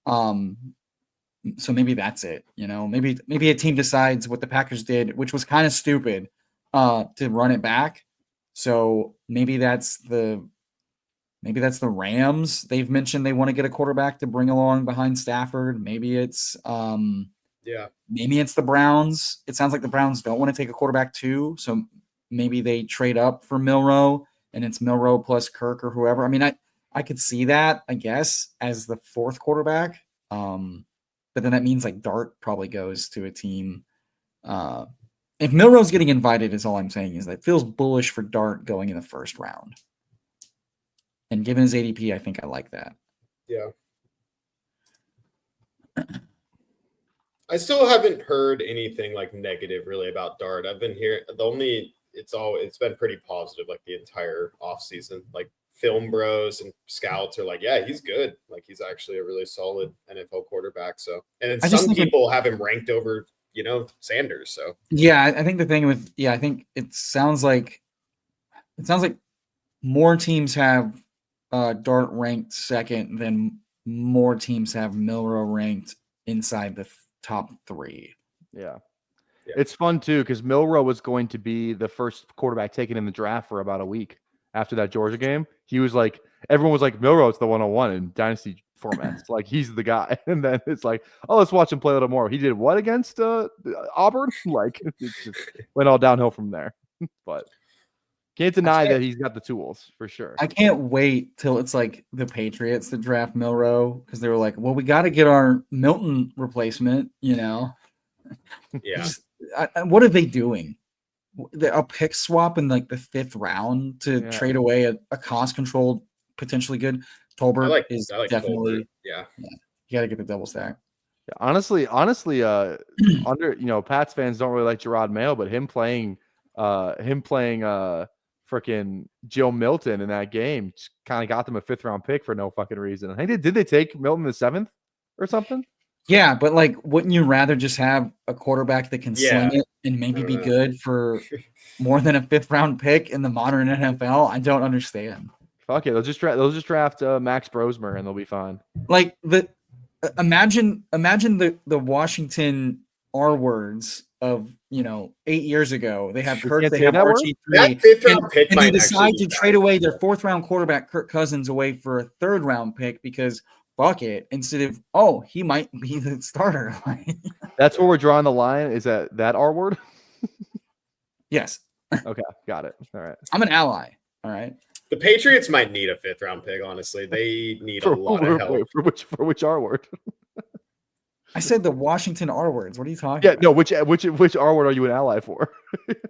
So maybe that's it. Maybe a team decides what the Packers did, which was kind of stupid, to run it back. So maybe that's the Rams. They've mentioned they want to get a quarterback to bring along behind Stafford. Maybe it's maybe it's the Browns. It sounds like the Browns don't want to take a quarterback too. So maybe they trade up for Milrow and it's Milrow plus Kirk or whoever. I mean, I could see that, I guess, as the fourth quarterback. But then that means like Dart probably goes to a team. If Milrow's getting invited, is all I'm saying is that it feels bullish for Dart going in the first round. And given his ADP, I think I like that. Yeah. I still haven't heard anything like negative really about Dart. I've been here. It's been pretty positive like the entire offseason. Like film bros and scouts are like, yeah, he's good. Like he's actually a really solid NFL quarterback. So, and then some people have him ranked over, Sanders. So yeah, I think the thing with I think it sounds like more teams have Dart ranked second than more teams have Milrow ranked inside the top 3. Yeah. It's fun too because Milrow was going to be the first quarterback taken in the draft for about a week after that Georgia game. He was like, everyone was like, Milrow's the 101 in dynasty formats. Like he's the guy. And then it's like, oh, let's watch him play a little more. He did what against Auburn? Like it just went all downhill from there. But can't deny that he's got the tools for sure. I can't wait till it's like the Patriots that draft Milrow because they were like, well, we got to get our Milton replacement, Yeah. What are they doing? A pick swap in like the 5th round to trade away a cost-controlled, potentially good Tolbert is definitely Tolbert. Yeah. You got to get the double stack. Yeah, honestly, Pats fans don't really like Gerard Mayo, but him playing freaking Joe Milton in that game kind of got them a 5th round pick for no fucking reason. I think did they take Milton the 7th or something? Yeah, but like, wouldn't you rather just have a quarterback that can sling it and maybe be good for more than a 5th round pick in the modern NFL? I don't understand. Fuck it, they'll just draft Max Brosmer and they'll be fine. Like imagine the Washington R words of 8 years ago. They have Kirk, they have RG3. That 5th round pick, and they decide to trade away their 4th round quarterback Kirk Cousins away for a 3rd round pick because fuck it. Instead of he might be the starter. That's where we're drawing the line. Is that R word? Yes. Okay, got it. All right. I'm an ally. All right. The Patriots might need a 5th round pick. Honestly, they need a lot of help. Wait, for which R word? I said the Washington R words. What are you talking about? No, which R word are you an ally for?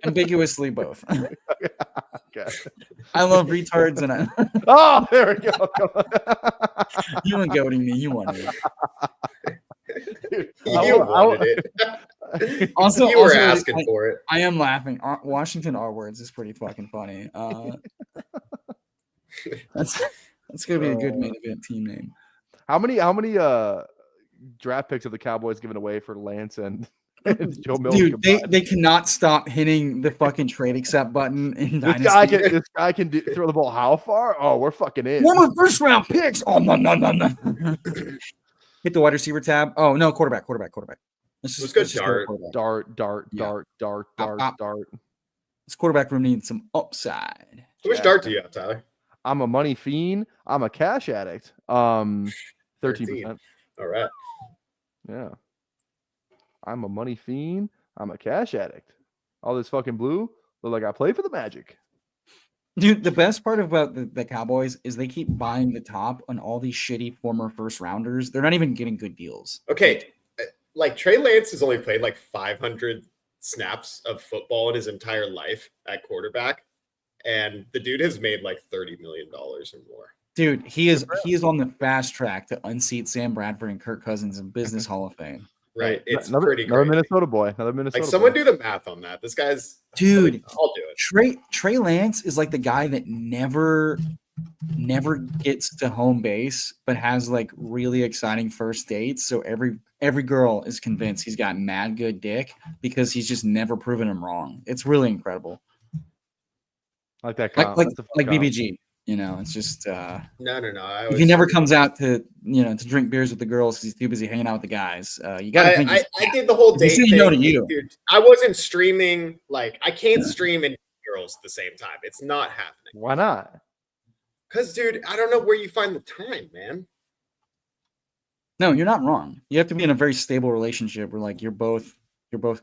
Ambiguously both. Okay. I love retards and oh, there we go. You weren't goading me. You wanted it. Dude, You wanted it. Also, you were asking for it. I am laughing. Washington R words is pretty fucking funny. That's gonna be a good main event team name. How many draft picks have the Cowboys given away for Lance and Joe Milton? Dude, they cannot stop hitting the fucking trade accept button in this guy can throw the ball how far? Oh, we're fucking in. One of the 1st round picks. Oh no. Hit the wide receiver tab. Oh no, quarterback. Let's go dart. Dart. This quarterback room needs some upside. How much dart do you have, Tyler? I'm a money fiend. I'm a cash addict. 13%. All right. Yeah. I'm a money fiend. I'm a cash addict. All this fucking blue look like I play for the Magic. Dude, the best part about the Cowboys is they keep buying the top on all these shitty former first rounders. They're not even getting good deals. Okay. Like Trey Lance has only played like 500 snaps of football in his entire life at quarterback. And the dude has made like $30 million or more. Dude, he is on the fast track to unseat Sam Bradford and Kirk Cousins in Business Hall of Fame. Right. It's another pretty another crazy. Minnesota boy. Another Minnesota Like someone boy. do the math on that. This guy's Dude, I'll do it. Trey Lance is like the guy that never gets to home base, but has like really exciting first dates. So every girl is convinced he's got mad good dick because he's just never proven him wrong. It's really incredible. Like that comp. Like That's a fun comp. BBG. You know, it's just No. if he never comes out to drink beers with the girls because he's too busy hanging out with the guys, you got to think. I did the whole date He said thing. no to you. Dude, I wasn't streaming. Like, I can't stream and girls at the same time. It's not happening. Why not? Because, dude, I don't know where you find the time, man. No, you're not wrong. You have to be in a very stable relationship where like you're both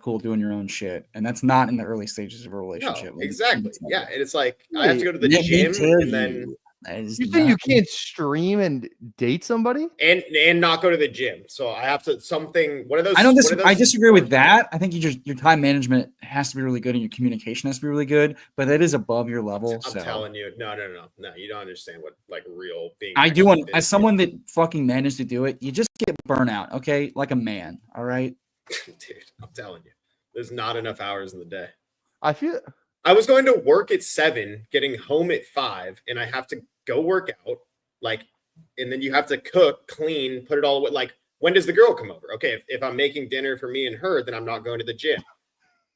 cool doing your own shit, and that's not in the early stages of a No, relationship. exactly. Yeah, and it's like I have to go to the Let me gym tell and then You think you can't stream and date somebody? and not go to the gym. So I have to one of those. I disagree with that. I think your time management has to be really good and your communication has to be really good, but that is above your level. I'm telling you, no. You don't understand what like real being. I do. active As is. someone that fucking managed to do it, you just get burnout. Okay, like a man. All right. Dude, I'm telling you, there's not enough hours in the day. I feel I was going to work at 7, getting home at 5, and I have to go work out, like, and then you have to cook, clean, put it all away. Like, when does the girl come over? Okay, if I'm making dinner for me and her, then I'm not going to the gym.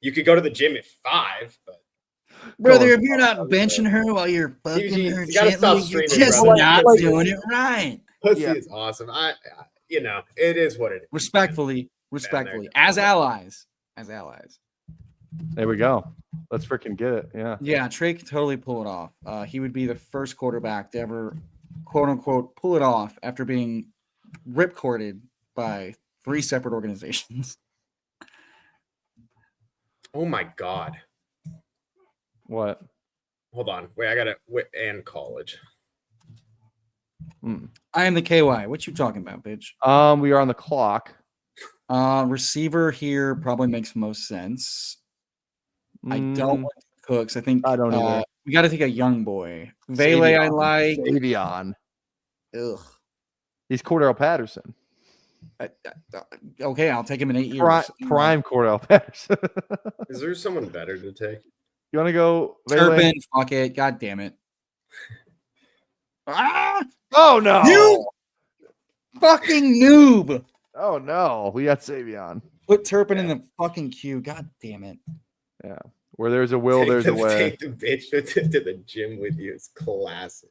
You could go to the gym at 5, but Brother, if you're not benching her while you're fucking her you gotta stop gently, you're streaming, just brother. not Like- doing it right. pussy Yeah. is awesome. It is what it is. Respectfully, as allies. there we go. Let's freaking get it. Yeah. Yeah, Trey could totally pull it off. He would be the first quarterback to ever, quote unquote, pull it off after being ripcorded by 3 separate organizations. Oh my god. What? Hold on. Wait, I gotta and college. I am the KY. What you talking about, bitch? We are on the clock. Receiver here probably makes most sense. I don't want Cooks. I think I don't either. we got to take a young boy. Vele, I like. Savion. Ugh. He's Cordell Patterson. Okay, I'll take him in 8 years. Prime Cordell Patterson. Is there someone better to take? You want to go? Turpin, fuck it. God damn it. Oh no! You fucking noob. Oh no! We got Savion. Put Turpin in the fucking queue. God damn it. Yeah. Where there's a will, there's a way. Take the bitch to the gym with you. It's classic.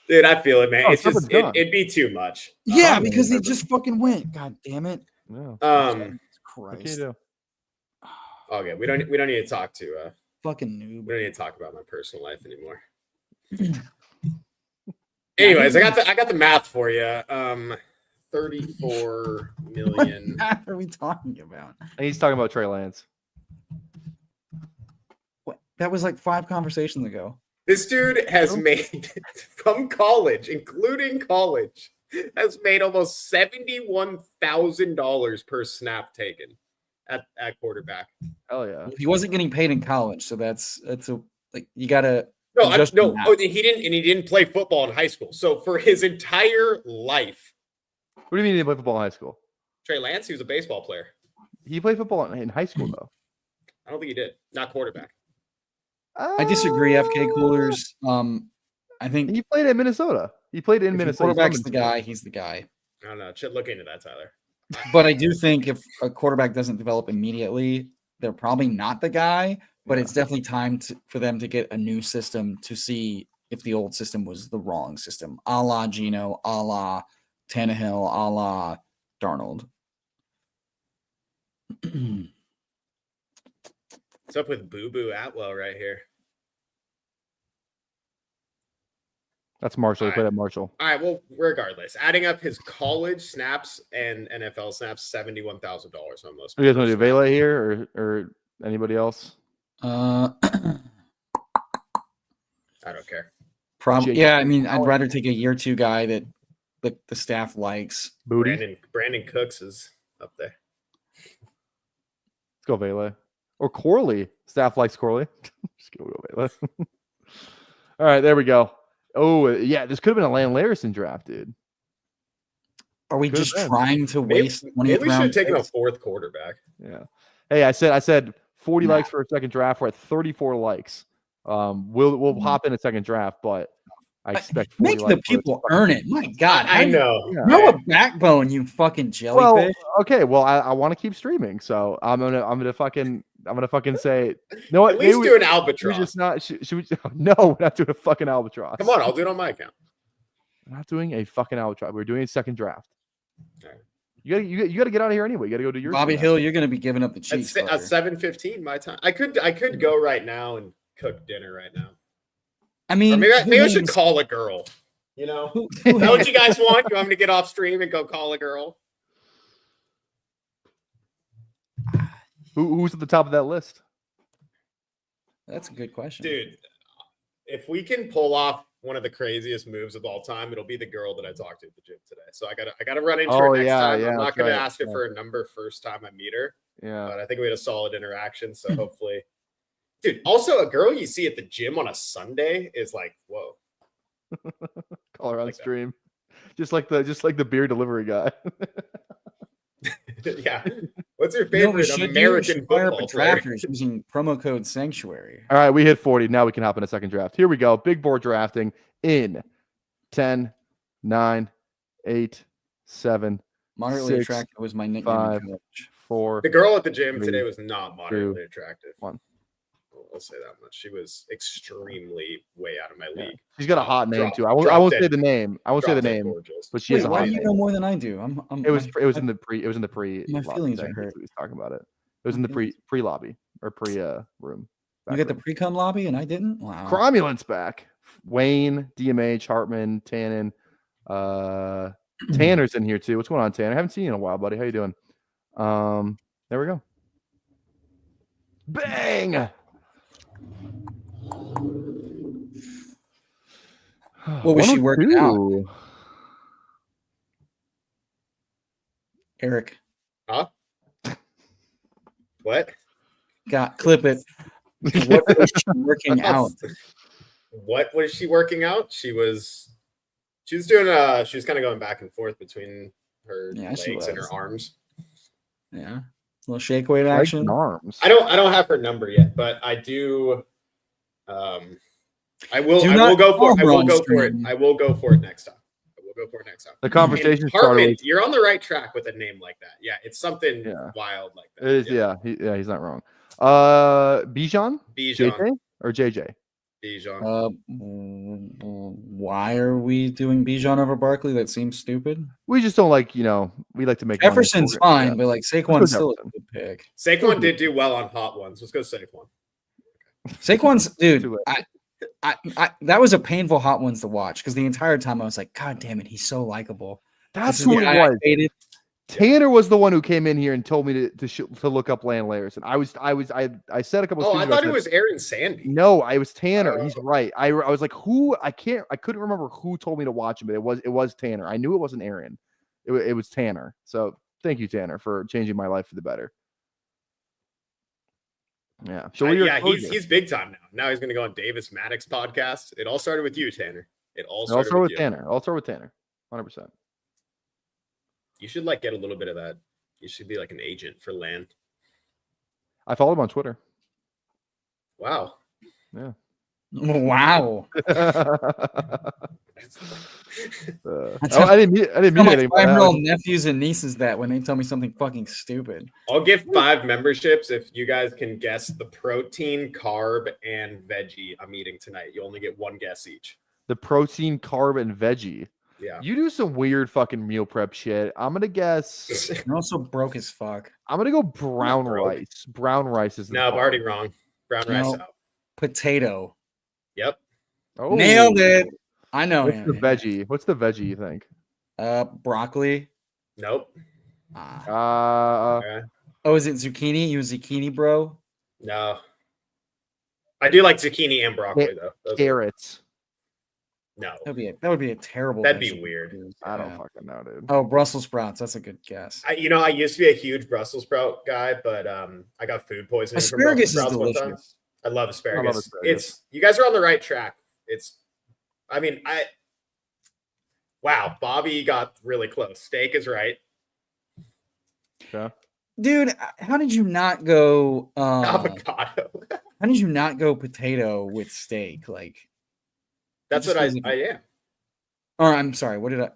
Dude, I feel it, man. Oh, It's just something's done. it'd be too much. Yeah, because they just fucking went. God damn it. Yeah. Um. What can you Christ. do? Okay, we don't need to talk to. Fucking We noob. don't need to talk about my personal life anymore. Anyways, I got the math for you. 34 million. What are we talking about? He's talking about Trey Lance. What? That was like 5 conversations ago. This dude has made from college, including college, has made almost $71,000 per snap taken at quarterback. Hell yeah. He wasn't getting paid in college, so that's a like you gotta No, Just no. now. Oh, he didn't play football in high school. So for his entire life, What do you mean he didn't play football in high school? Trey Lance, he was a baseball player. He played football in high school though. I don't think he did. Not quarterback. I disagree, FK Coolers. I think He played at Minnesota. He played in if the Minnesota. quarterback's the guy, he's the guy. I don't know. Look into that, Tyler. But I do think if a quarterback doesn't develop immediately, they're probably not the guy. But it's definitely time for them to get a new system to see if the old system was the wrong system, a la Gino, a la Tannehill a la Darnold. What's up with Boo Boo Atwell right here? That's Marshall. He played at Marshall. All right. Well, regardless, adding up his college snaps and NFL snaps, $71,000 almost. You guys want to do Vele here or anybody else? Uh, I don't care. Probably. Jake. Yeah, I mean, I'd rather take a year two guy that the staff likes. Booty. Brandon Cooks is up there. Let's go Vele. Or Corley. Staff likes Corley. Just go Vele. All right, there we go. Oh, yeah, this could have been a Land Larison draft, dude. Are we Could've just been. trying to waste 20th Maybe we should round have taken a picks? fourth quarterback. Yeah. Hey, I said 40 Nah. likes for a second draft. We're at 34 likes. We'll hop in a second draft, but I expect 40 Make the likes for a people second earn it. My God, I know. Yeah. No a backbone, you fucking Well, jellyfish. okay. Well, I want to keep streaming, so I'm gonna fucking say. You know what? At least Maybe do an should we albatross. just not? Should we? No, we're not doing a fucking albatross. Come on, I'll do it on my account. We're not doing a fucking albatross. We're doing a second draft. All right. You gotta get out of here anyway. You gotta go do your Bobby draft. Hill, you're going to be giving up the At cheese. 7:15 my time. I could go right now and cook dinner right now. I Or mean, maybe who I should names- call a girl. You know, who- is who that what names- you guys want? You want me to get off stream and go call a girl? Who's at the top of that list? That's a good question. Dude, if we can pull off one of the craziest moves of all time, it'll be the girl that I talked to at the gym today. So I gotta run into her next time. I'm not that's gonna right. ask her Yeah. for a number first time I meet her, Yeah. but I think we had a solid interaction. So hopefully, dude. Also, a girl you see at the gym on a Sunday is like, whoa. Call her on Like that. stream. Just like the beer delivery guy. Yeah. What's your You know what we favorite should do? We American should fire up football a player? drafters using promo code Sanctuary. All right, we hit 40. Now we can hop in a second draft. Here we go. Big board drafting in 10, 9, 8, 7, Moderately 6, attractive was my nickname. 5, in college. 4. The girl at the gym 3, today was not moderately 2, attractive. 1. I'll say that much. She was extremely way out of my Yeah. league. She's got a hot name Drop- too. I won't drop say dead- the name. I won't say the Drop dead name, gorgeous. but she Wait, has a why hot do you name. know more than I do? It was in the pre My lobby feelings thing. are That's hurt. what he's talking about it. It was My in the pre lobby or pre room. You got the pre-cum lobby and I didn't? Wow. Cromulent's back. Wayne, DMH, Hartman, Tannen, Tanner's in here too. What's going on, Tanner? I haven't seen you in a while, buddy. How you doing? There we go. Bang! What was she working out? 102. Eric. Huh? What? Clip it. What was she working out? What was she working out? She was doing she was kind of going back and forth between her Yeah, she legs and her was. arms. Yeah. A little shake weight Legs action. and arms. I don't have her number yet, but I do I will Do I will not go for it. I call will on go for it. stream. I will go for it next time. I will go for it next time. The conversation And started. Hartman, with- you're on the right track with a name like that. Yeah, it's something Yeah. wild like that. It is, he's not wrong. Bijan? Bijan. JJ or JJ? Bijan. Why are we doing Bijan over Barkley? That seems stupid. We just don't like, we like to make money. Jefferson's We're gonna do fine, that. but like Let's Saquon's go still a Jefferson. good pick. Saquon did do well on hot ones. Let's go Saquon. Saquon's dude. Too I that was a painful hot ones to watch because the entire time I was like, God damn it, he's so likable. That's This is who the it guy I was. hated. Tanner was the one who came in here and told me to look up Land Larison. I said a couple. Oh, of I streams ago, thought it said, was Aaron Sandy. No, I was Tanner. He's Oh. right. I was like, who? I couldn't remember who told me to watch him, but it was Tanner. I knew it wasn't Aaron. It was Tanner. So thank you, Tanner, for changing my life for the better. Yeah. So Yeah, he's big time now. Now he's going to go on Davis Maddox podcast. It all started with you, Tanner. It all I'll started start with with you. Tanner. I'll start with Tanner. 100%. You should like get a little bit of that. You should be like an agent for land. I follow him on Twitter. Wow. Wow. I didn't mean Tell my anything. by that. 5-year-old nephews and nieces that when they tell me something fucking stupid. I'll give 5 memberships if you guys can guess the protein, carb, and veggie I'm eating tonight. You only get 1 guess each. The protein, carb, and veggie. Yeah. You do some weird fucking meal prep shit. I'm gonna guess. You're also broke as fuck. I'm gonna go brown broke. rice. Brown rice is the No, I'm already wrong. Brown rice No. out. Potato. Yep. Oh, Nailed it. I know What's him. the veggie? What's the veggie you think? Broccoli. Nope. Uh, Oh, is it zucchini? You a zucchini, bro? No. I do like zucchini and broccoli though. Those are- carrots. No. That would be a terrible. That'd be vegetable weird. to use. I don't Yeah. fucking know, dude. Oh, Brussels sprouts. That's a good guess. I used to be a huge Brussels sprout guy, but I got food poisoning from Asparagus Brussels is sprouts one time. delicious. I love asparagus. asparagus. It's you guys are on the right track. Wow, Bobby got really close. Steak is right. Okay. Dude, how did you not go Avocado. how did you not go potato with steak? Like That's just what feels like I am. or I'm sorry, what did I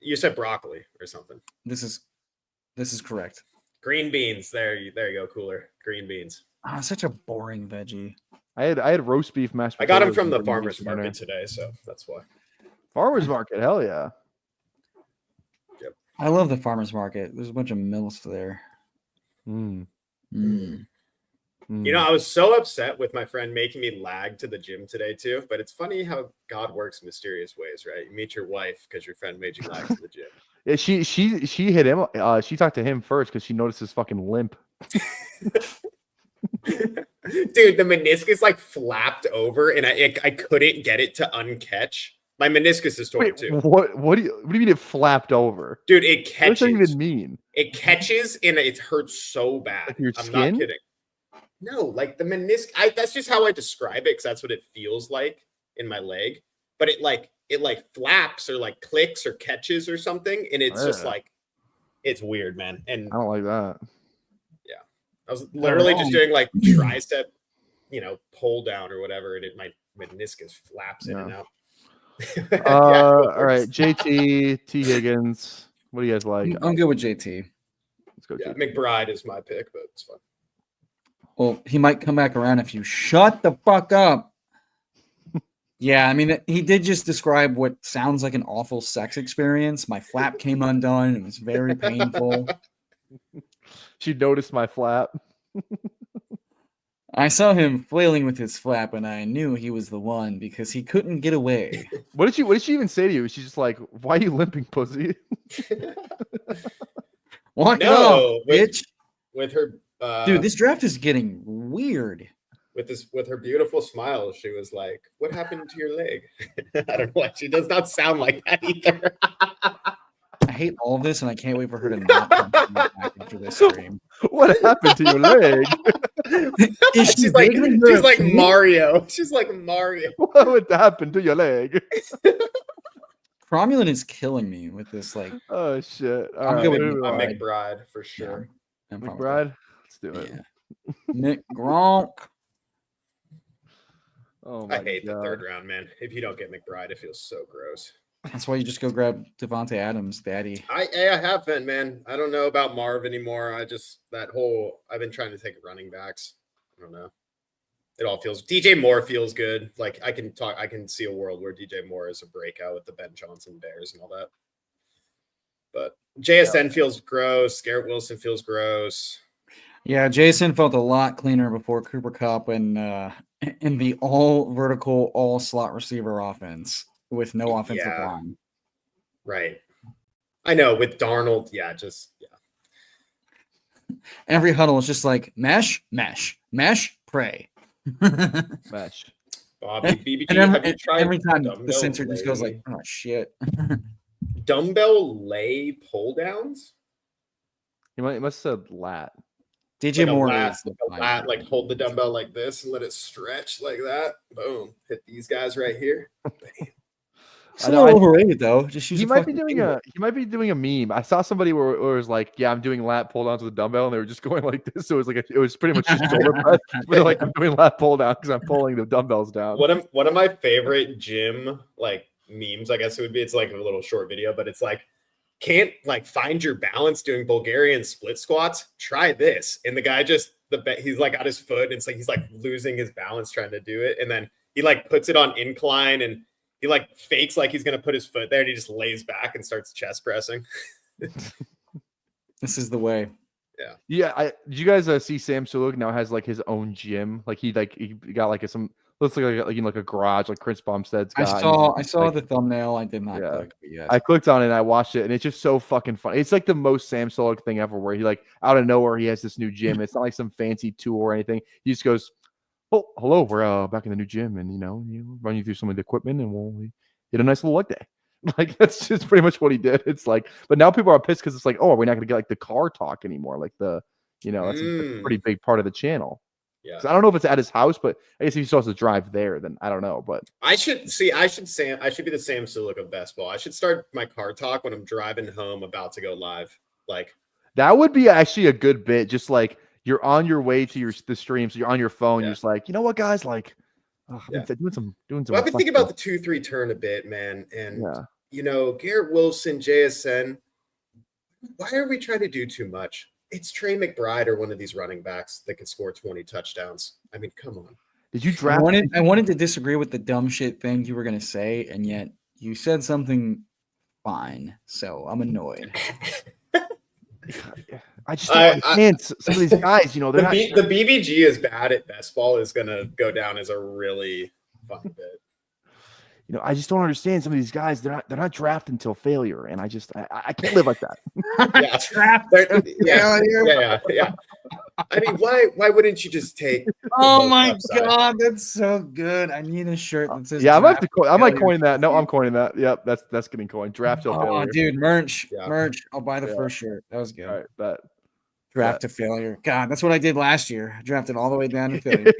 You said broccoli or something. this is correct. Green beans. There you go. Cooler. Green beans. Such a boring veggie. I had roast beef mashed I got them potatoes from and the green farmer's beans for dinner. market today, so that's why. Farmer's market, hell yeah. I love the farmer's market. There's a bunch of milks there. Mm. Mm. You know, I was so upset with my friend making me lag to the gym today too. But it's funny how God works in mysterious ways, right? You meet your wife because your friend made you lag to the gym. Yeah, she hit him. She talked to him first because she noticed his fucking limp. Dude, the meniscus like flapped over, and I couldn't get it to uncatch. My meniscus is torn Wait, too. what do you mean it flapped over? Dude, it What does catches. that even mean? It catches and it hurts so bad. Like your I'm skin? not kidding. No, like the meniscus. That's just how I describe it because that's what it feels like in my leg. But it flaps or like clicks or catches or something, and it's just Yeah. like it's weird, man. And I don't like that. I was literally just wrong. doing like tricep, pull down or whatever, and my meniscus flaps in and Yeah. out. Yeah, go All right, first. JT, T. Higgins. What do you guys like? I'm good with JT. Let's go. Yeah, JT. McBride is my pick, but it's fun. Well, he might come back around if you shut the fuck up. Yeah, I mean, he did just describe what sounds like an awful sex experience. My flap came undone. It was very painful. She noticed my flap. I saw him flailing with his flap, and I knew he was the one because he couldn't get away. What did she even say to you? She's just like, "Why are you limping, pussy?" Walk it No, off, bitch. with her Dude, this draft is getting weird. with her beautiful smile, she was like, "What happened to your leg?" I don't know why she does not sound like that either. I hate all of this, and I can't wait for her to not come back after this stream. What happened to your leg? Is she she's like bigger than your opinion? Mario. She's like Mario. What would happen to your leg? Cromulent is killing me with this. Like, Oh shit! All I'm right, good with who do I'm I- McBride for sure. I'm fine with McBride. Let's do that. it. Yeah. Nick Gronk. Oh my I hate the God. third round, man. If you don't get McBride, it feels so gross. That's why you just go grab Devontae Adams, daddy. I have been, man. I don't know about Marv anymore. I've been trying to take running backs. I don't know. It all feels DJ Moore feels good. Like I can see a world where DJ Moore is a breakout with the Ben Johnson Bears and all that. But JSN feels gross. Garrett Wilson feels gross. Yeah, Jason felt a lot cleaner before Cooper Kupp and in the all vertical, all slot receiver offense with no offensive Yeah. line. Right. I know with Darnold, Every huddle is just like mesh, pray. Match. Bobby BBG. And Have you tried every time the dumbbell sensor just goes lay- like, oh shit. dumbbell lay pull downs? He must have said lat. DJ Like a Moore lat, is the like a lat, like hold the dumbbell like this and let it stretch like that. Boom. Hit these guys right here. It's I a know, little overrated though. Just use He a might be fucking doing finger. he might be doing a meme. I saw somebody where it was like, yeah, I'm doing lat pull downs with a dumbbell, and they were just going like this. So it was like it was pretty much just shoulder press. But they're like, I'm doing lat pull down because I'm pulling the dumbbells down. One of my favorite gym like memes, I guess it would be. It's like a little short video, but it's like can't like find your balance doing Bulgarian split squats. Try this, and the guy he's like got his foot, and it's like he's like losing his balance trying to do it, and then he like puts it on incline, and He like fakes like he's gonna put his foot there, and he just lays back and starts chest pressing. This is the way. Yeah, did you guys see Sam Sulek now has like his own gym? Like he got like some looks like a garage like Chris Bumstead's got. I saw like, the thumbnail. I did not Yeah. click. But yes. I clicked on it and I watched it and it's just so fucking fun. It's like the most Sam Sulek thing ever where he like out of nowhere he has this new gym. It's not like some fancy tour or anything. He just goes, "Oh, hello, we're back in the new gym and run you through some of the equipment and we'll get a nice little leg day." Like that's just pretty much what he did. It's like, but now people are pissed because it's like, oh, we're not gonna get like the car talk anymore. Like that's a pretty big part of the channel. Yeah. So I don't know if it's at his house, but I guess if he still has to drive there, then I don't know. But I should be the Sam Sulek of best ball. I should start my car talk when I'm driving home about to go live. Like that would be actually a good bit. Just like you're on your way to the stream, so you're on your phone. Yeah. You're just like, you know what, guys, like I've been doing some. Well, I've been thinking about the 2-3 turn a bit, man, and Garrett Wilson, JSN. Why are we trying to do too much? It's Trey McBride or one of these running backs that could score 20 touchdowns. I mean, come on. Did you draft? I wanted to disagree with the dumb shit thing you were going to say, and yet you said something fine. So I'm annoyed. I just don't understand some of these guys. They're not. The BBG is bad at best ball is going to go down as a really fun bit. I just don't understand some of these guys. They're not drafted until failure, and I can't live like that. Yeah. I mean, why wouldn't you just take? Oh my god, that's so good. I need a shirt that says. Yeah, I might coin that. No, I'm coining that. Yep, that's getting coined. Draft till failure. Oh, dude, merch. I'll buy the first shirt. That was good. All right, bet. Draft to failure. God, that's what I did last year. I drafted all the way down to failure.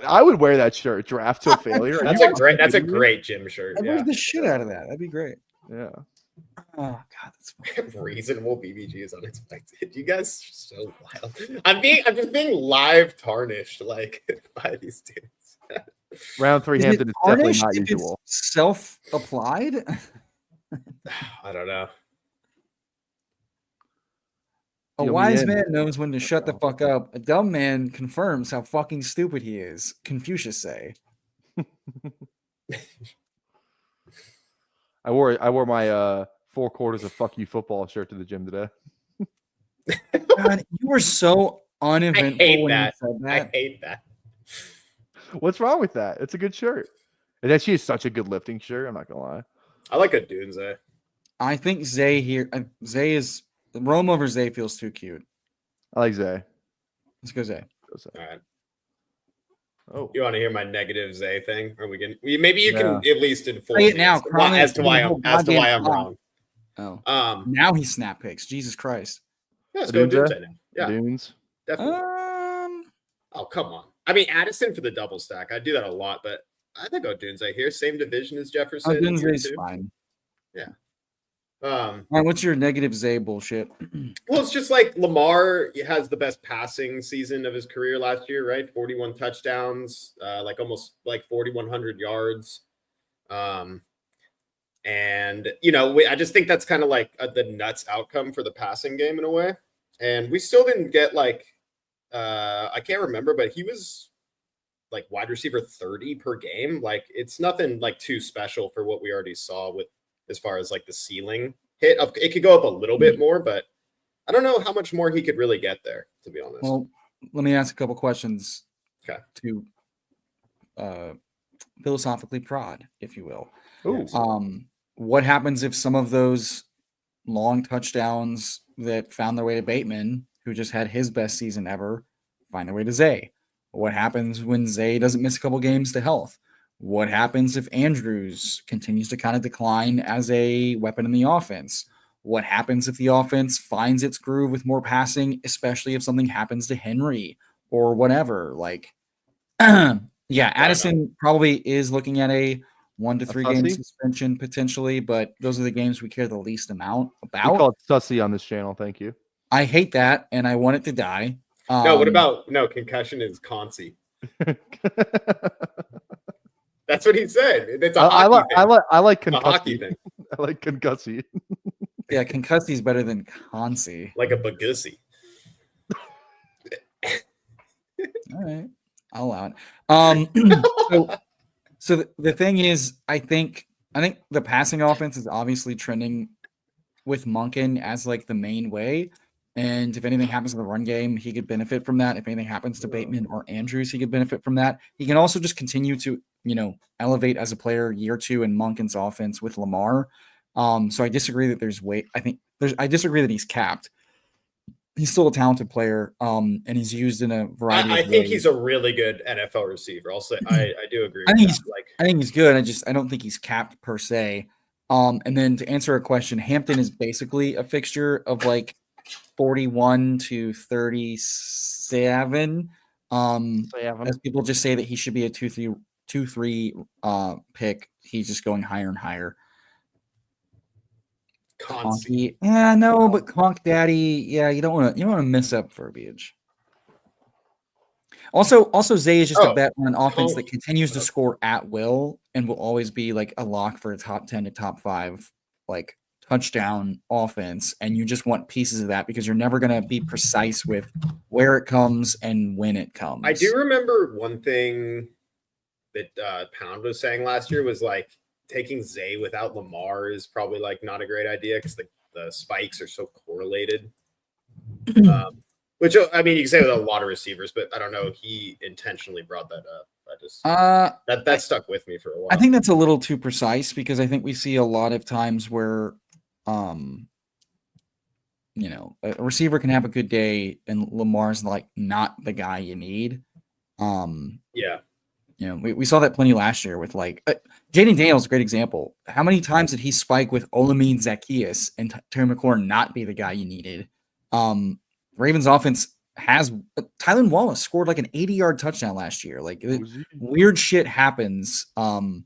I would wear that shirt. Draft to failure. That's a great gym shirt. I wear the shit out of that. That'd be great. Yeah. Oh god, that's fun. Reasonable BBG is unexpected. You guys are so wild. I'm just being live tarnished like by these dudes. Round 3 Hampton is definitely not usual. Self-applied? I don't know. A wise man knows when to shut the fuck up. A dumb man confirms how fucking stupid he is. Confucius say. I wore my 4 quarters of fuck you football shirt to the gym today. God, you were so uneventful when you said that. I hate that. What's wrong with that? It's a good shirt. It actually is such a good lifting shirt. I'm not gonna lie. I like a Dunze. I think Zay here. Zay is Rome over Zay feels too cute. I like Zay. Let's go Zay. All right. Oh, you want to hear my negative Zay thing? Or maybe you can at least inform it now as to why I'm wrong. Oh, now he snap picks. Jesus Christ. Yeah, let's go Dunze now. Yeah, Dunes. Definitely. Oh, come on. I mean, Addison for the double stack. I do that a lot, but I think go Dunze here. Same division as Jefferson. Dunze is fine. Yeah. All right, what's your negative Zay bullshit? Well, it's just like Lamar has the best passing season of his career last year, right? 41 touchdowns, almost 4,100 yards. And I just think that's kind of like the nuts outcome for the passing game in a way. And we still didn't get I can't remember, but he was wide receiver 30 per game. It's nothing too special for what we already saw with as far as the ceiling hit. It could go up a little bit more, but I don't know how much more he could really get there, to be honest. Well, let me ask a couple questions to philosophically prod, if you will. Ooh. What happens if some of those long touchdowns that found their way to Bateman, who just had his best season ever, find their way to Zay? What happens when Zay doesn't miss a couple games to health? What happens if Andrews continues to kind of decline as a weapon in the offense? What happens if the offense finds its groove with more passing, especially if something happens to Henry or whatever? Addison probably is looking at a 1 to 3 game suspension potentially, but those are the games we care the least amount about. We call it sussy on this channel. Thank you. I hate that, and I want it to die. Concussion is Concy. That's what he said. It's a hockey thing. I like a hockey thing. I like concussy. Yeah, concussy is better than Concy. Like a bagussy. All right, I'll allow it. So So the thing is, I think the passing offense is obviously trending with Monken as like the main way. And if anything happens in the run game, he could benefit from that. If anything happens to Bateman or Andrews, he could benefit from that. He can also just continue to, elevate as a player year 2 in Monken's offense with Lamar. So I disagree that there's weight. I disagree that he's capped. He's still a talented player, and he's used in a variety I of think ways. he's a really good NFL receiver. I'll say I do agree. I with think that. he's I think he's good. I don't think he's capped per se. And then to answer a question, Hampton is basically a fixture of like 41 to 37. As people just say that he should be a 2-3 pick. He's just going higher and higher. Conky. Yeah, no, but Conk Daddy, yeah, you don't want to mess up verbiage. Also, Zay is just a bet on an offense that continues to score at will and will always be like a lock for a top 10 to top 5 like touchdown offense. And you just want pieces of that because you're never going to be precise with where it comes and when it comes. I do remember one thing that Pound was saying last year was like taking Zay without Lamar is probably like not a great idea because the spikes are so correlated. Which, I mean, you can say with a lot of receivers, but I don't know. He intentionally brought that up. That stuck with me for a while. I think that's a little too precise because I think we see a lot of times where, a receiver can have a good day and Lamar's like not the guy you need. Yeah. We saw that plenty last year with like Jaden Daniels, a great example. How many times did he spike with Olamide Zaccheaus and Terry McLaurin not be the guy you needed? Ravens offense has Tylan Wallace scored like an 80-yard touchdown last year. Like weird shit happens. And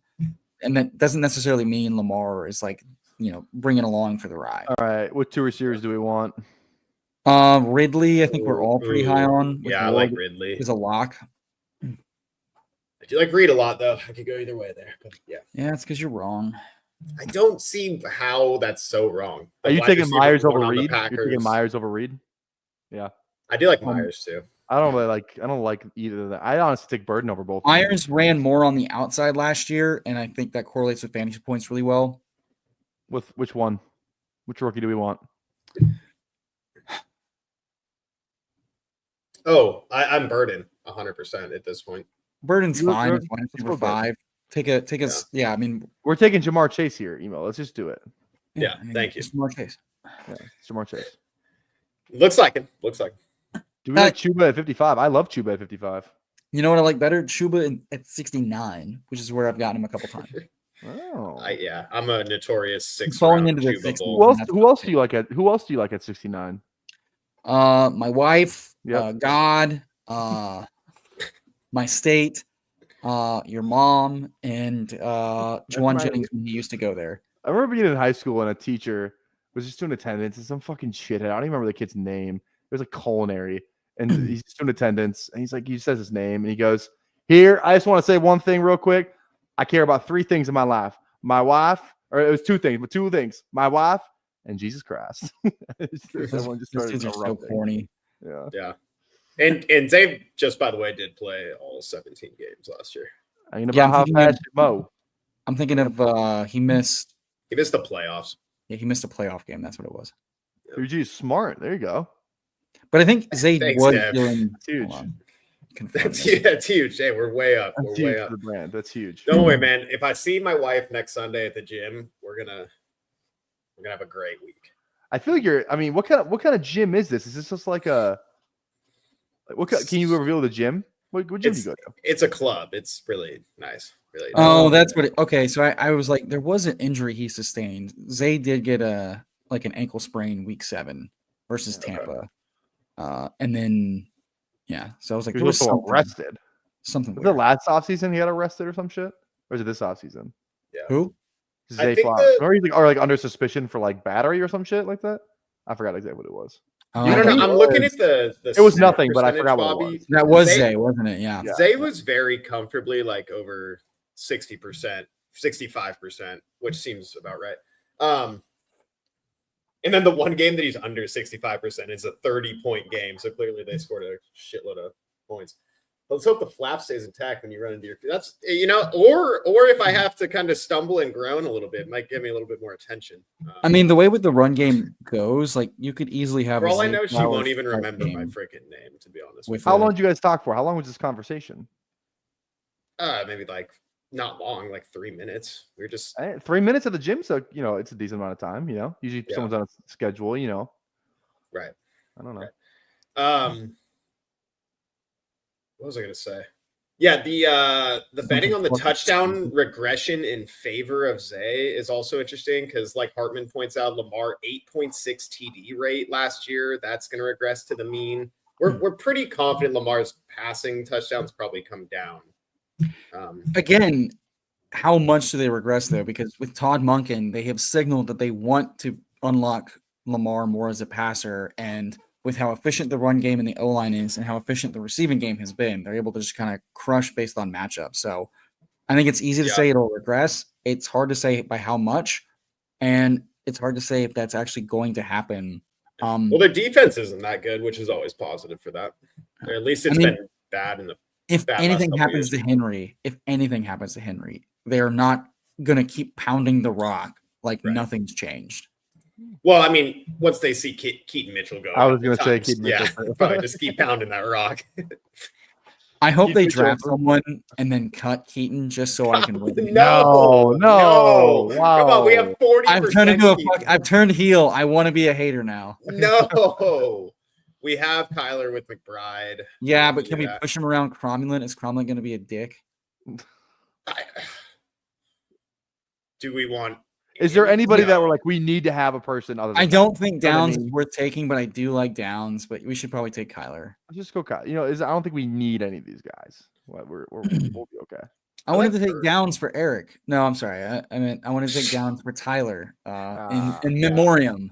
that doesn't necessarily mean Lamar is like, bringing along for the ride. All right. What 2 receivers do we want? Ridley, I think we're all pretty high on. Yeah, I like Ridley. Is a lock. I do like Reed a lot, though. I could go either way there. But yeah. Yeah, it's because you're wrong. I don't see how that's so wrong. Are you taking Myers over Reed? You're taking Myers over Reed? Yeah. I do like Myers too. I don't like either of that. I honestly take Burden over both. Myers ran more on the outside last year, and I think that correlates with fantasy points really well. With which one? Which rookie do we want? Oh, I'm Burden 100% at this point. Burden's fine. Number 5. Take a. Yeah, I mean, we're taking Jamar Chase here. Let's just do it. Yeah, thank you. Jamar Chase. Yeah, Jamar Chase. Looks like it. Do we like Chuba at 55? I love Chuba at 55. You know what I like better? Chuba at 69, which is where I've gotten him a couple times. Oh, I'm a notorious 6 falling into the 60s. Who else do you like at 69? My wife, God, my state, your mom, and Juwan Jennings when he used to go there. I remember being in high school and a teacher was just doing attendance and some fucking shithead. I don't even remember the kid's name. It was like culinary, and he's just doing attendance, and he's like, he says his name, and he goes, "Here, I just want to say one thing real quick. I care about 3 things in my life: my wife, or it was 2 things, but 2 things: my wife and Jesus Christ." Everyone just started so corny. Yeah. And Zay just, by the way, did play all 17 games last year. I'm thinking of he missed the playoffs. Yeah, he missed a playoff game. That's what it was. Uji's smart. There you go. But I think Zay was doing huge. That's huge. Hey, we're way up. That's we're huge way up. for the brand. That's huge. Don't worry, man. If I see my wife next Sunday at the gym, we're gonna have a great week. I feel like what kind of gym is this? Is this just like a can you reveal the gym? What gym do you go to? It's a club. It's really nice. Really nice. Oh, that's what okay. So I was like, there was an injury he sustained. Zay did get an ankle sprain week 7 versus Tampa. And then so I was like, he was also arrested. Something was it last offseason he got arrested or some shit? Or is it this offseason? Yeah. Who? Zay Flowers. Or he's like under suspicion for like battery or some shit like that. I forgot exactly what it was. I don't know. I'm looking at the it was nothing, but I forgot what it was. That was Zay, wasn't it? Yeah. Zay was very comfortably like over 60%, 65%, which seems about right. And then the one game that he's under 65% is a 30-point game. So clearly they scored a shitload of points. Let's hope the flap stays intact when you run into your. That's or if I have to kind of stumble and groan a little bit, it might give me a little bit more attention. I mean, the way with the run game goes, like you could easily have. For all I Zay know, she Flowers won't even type remember my game freaking name. To be honest, with How it. long did you guys talk for? How long was this conversation? Maybe like not long, like 3 minutes. We were just 3 minutes at the gym, so it's a decent amount of time. Usually if someone's on a schedule. right. I don't know. Right. What was I gonna say? Yeah, the betting on the touchdown regression in favor of Zay is also interesting because, like Hartman points out, Lamar 8.6 TD rate last year. That's going to regress to the mean. We're pretty confident Lamar's passing touchdowns probably come down. Again, how much do they regress though? Because with Todd Monken, they have signaled that they want to unlock Lamar more as a passer, and with how efficient the run game and the O-line is and how efficient the receiving game has been, they're able to just kind of crush based on matchup. So I think it's easy to say it'll regress. It's hard to say by how much, and it's hard to say if that's actually going to happen. Well, their defense isn't that good, which is always positive for that. Or at least it's been bad in the if bad anything last happens years. to Henry, they're not going to keep pounding the rock like nothing's changed. Well, I mean, once they see Keaton Mitchell go, I was going to say Keaton Mitchell. Probably just keep pounding that rock. I hope they draft someone and then cut Keaton just so I can win. No. Wow. Come on, we have 40%. I've turned heel. I want to be a hater now. No. We have Kyler with McBride. Yeah, but can we push him around Cromulent? Is Cromulent going to be a dick? Do we want? Is there anybody that we're like, we need to have a person other than I don't think Downs is worth taking, but I do like Downs, but we should probably take Kyler. Just go Kyler. I don't think we need any of these guys. We'll be okay. I wanted to take Downs for Eric. No, I'm sorry. I meant I wanted to take Downs for Tyler in memoriam.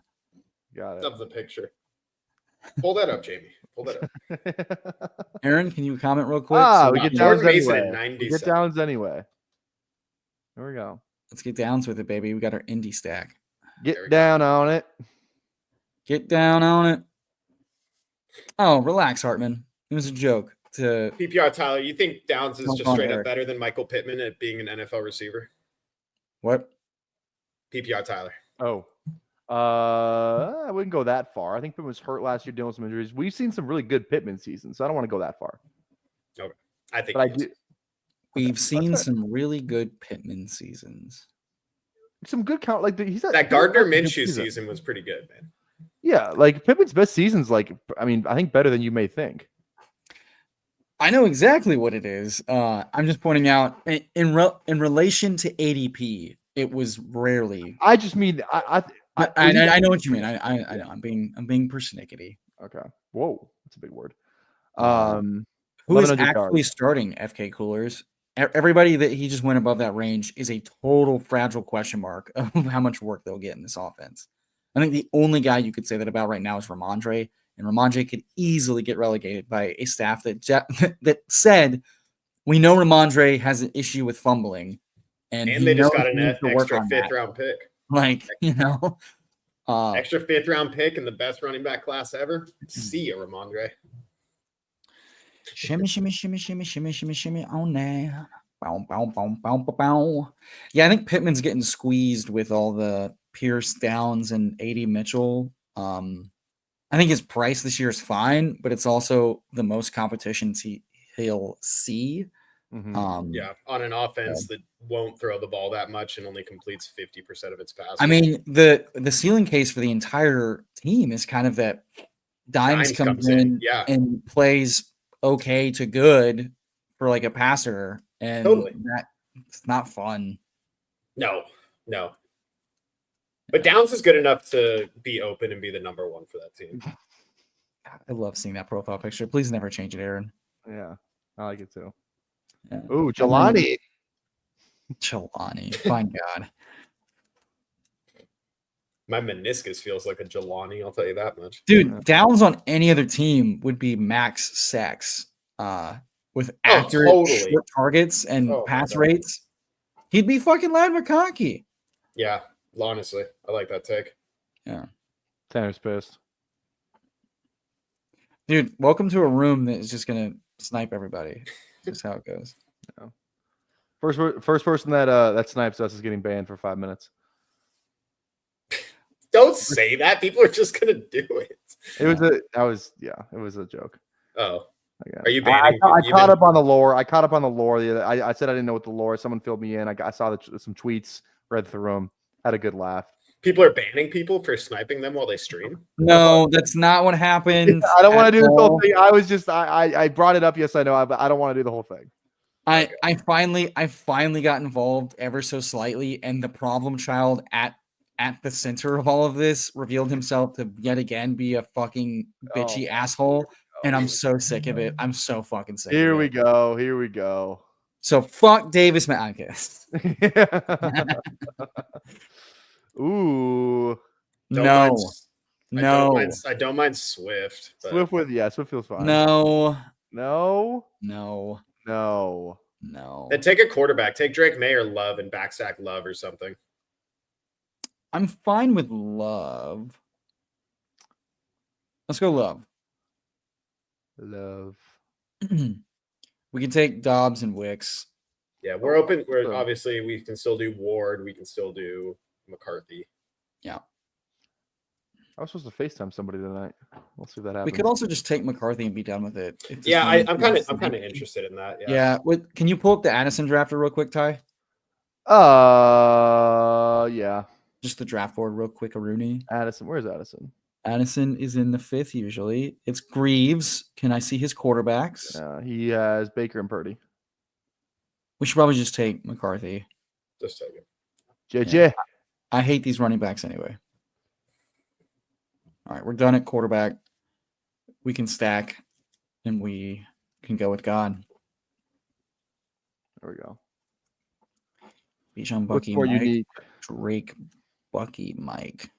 Got it. Of the picture. Pull that up, Jamie. Pull that up. Aaron, can you comment real quick? We get Downs anyway. We get Downs anyway. There we go. Let's get Downs with it, baby. We got our indie stack. Get down on it. Get down on it. Oh, relax, Hartman. It was a joke. To PPR Tyler, you think Downs is just straight up better than Michael Pittman at being an NFL receiver? What? PPR Tyler. Oh. I wouldn't go that far. I think Pittman was hurt last year dealing with some injuries. We've seen some really good Pittman seasons, so I don't want to go that far. Okay. I think but I do. We've seen some really good Pittman seasons. Some good count, like that Gardner Minshew season was pretty good, man. Yeah, like Pittman's best seasons, I think better than you may think. I know exactly what it is. I'm just pointing out in relation to ADP, it was rarely. I just mean I know what you mean. I know. I'm being persnickety. Okay. Whoa, that's a big word. Who is actually starting FK Coolers? Everybody that he just went above that range is a total fragile question mark of how much work they'll get in this offense. I think the only guy you could say that about right now is Ramondre, and Ramondre could easily get relegated by a staff that said, we know Ramondre has an issue with fumbling, and they just got an extra fifth-round pick. Extra fifth-round pick and the best running back class ever. See ya, Ramondre. Shimmy, shimmy, shimmy, shimmy, shimmy, shimmy, shimmy on there. Bow, bow, bow, bow, bow, bow. Yeah, I think Pittman's getting squeezed with all the Pierce Downs and AD Mitchell. I think his price this year is fine, but it's also the most competitions he'll see. Mm-hmm. On an offense that won't throw the ball that much and only completes 50% of its passes. I mean, the ceiling case for the entire team is kind of that Dimes comes in and plays okay to good for like a passer, and that's not fun. No. But Downs is good enough to be open and be the number one for that team. I love seeing that profile picture. Please never change it, Aaron. Yeah, I like it too. Yeah. Ooh, Jelani. Fine God. My meniscus feels like a Jelani, I'll tell you that much. Dude, Downs on any other team would be max sacks with accurate short targets and pass rates. He'd be fucking Lad McConkey. Yeah, honestly. I like that take. Yeah. Tanner's pissed. Dude, welcome to a room that is just going to snipe everybody. That's how it goes. First person that snipes us is getting banned for 5 minutes. Don't say that. People are just gonna do it. It was a joke. Oh, Yeah. are you banning? I caught up on the lore. I caught up on the lore. I said I didn't know what the lore. Someone filled me in. I saw some tweets, read through them, had a good laugh. People are banning people for sniping them while they stream. No, that's not what happened. I don't want to do the whole thing. I was just I brought it up. Yes, I know, but I don't want to do the whole thing. I finally got involved ever so slightly, and the problem child at the center of all of this revealed himself to yet again be a fucking bitchy asshole, and I'm so sick of it. I'm so fucking sick. Here of we it. go. Here we go. So fuck Davis Mackis. Ooh. No. I don't mind Swift. But... Swift feels fine. No. Then take a quarterback. Take Drake May or Love and backstack Love or something. I'm fine with Love. Let's go Love. We can take Dobbs and Wicks. Yeah, we're open. We're obviously we can still do Ward. We can still do McCarthy. Yeah. I was supposed to FaceTime somebody tonight. We'll see if that happens. We could also just take McCarthy and be done with it. Yeah, I'm kind of interested in that. Yeah. Can you pull up the Addison drafter real quick, Ty? Yeah. Just the draft board real quick, Rooney. Addison, where's Addison? Addison is in the 5th usually. It's Greaves. Can I see his quarterbacks? He has Baker and Purdy. We should probably just take McCarthy. Just take it. JJ. Yeah. I hate these running backs anyway. All right, we're done at quarterback. We can stack, and we can go with God. There we go. Bijan, Bucky, Mike, Drake, Bucky, Mike.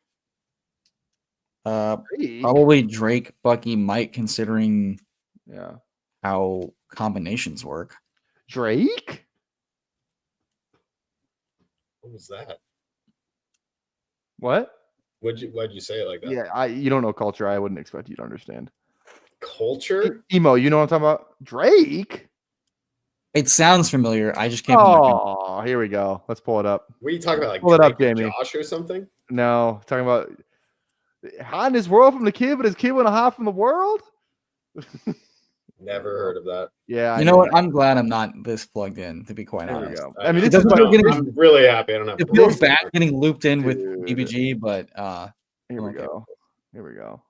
Probably Drake, Bucky, Mike, considering how combinations work. Drake? What was that? What? Why'd you say it like that? Yeah, you don't know culture. I wouldn't expect you to understand. Culture? Emo, you know what I'm talking about? Drake? It sounds familiar. I just can't. Oh, here we go. Let's pull it up. What are you talking about? Like pull it up, Drake Jamie. Josh or something? No, talking about hot in his world from the kid, but his kid went hot from the world. Never heard of that. Yeah, you know what? I'm glad I'm not this plugged in. To be quite honest, go. I mean, I'm really happy. I don't have. It feels bad getting looped in with BBG, but here we go. Here we go.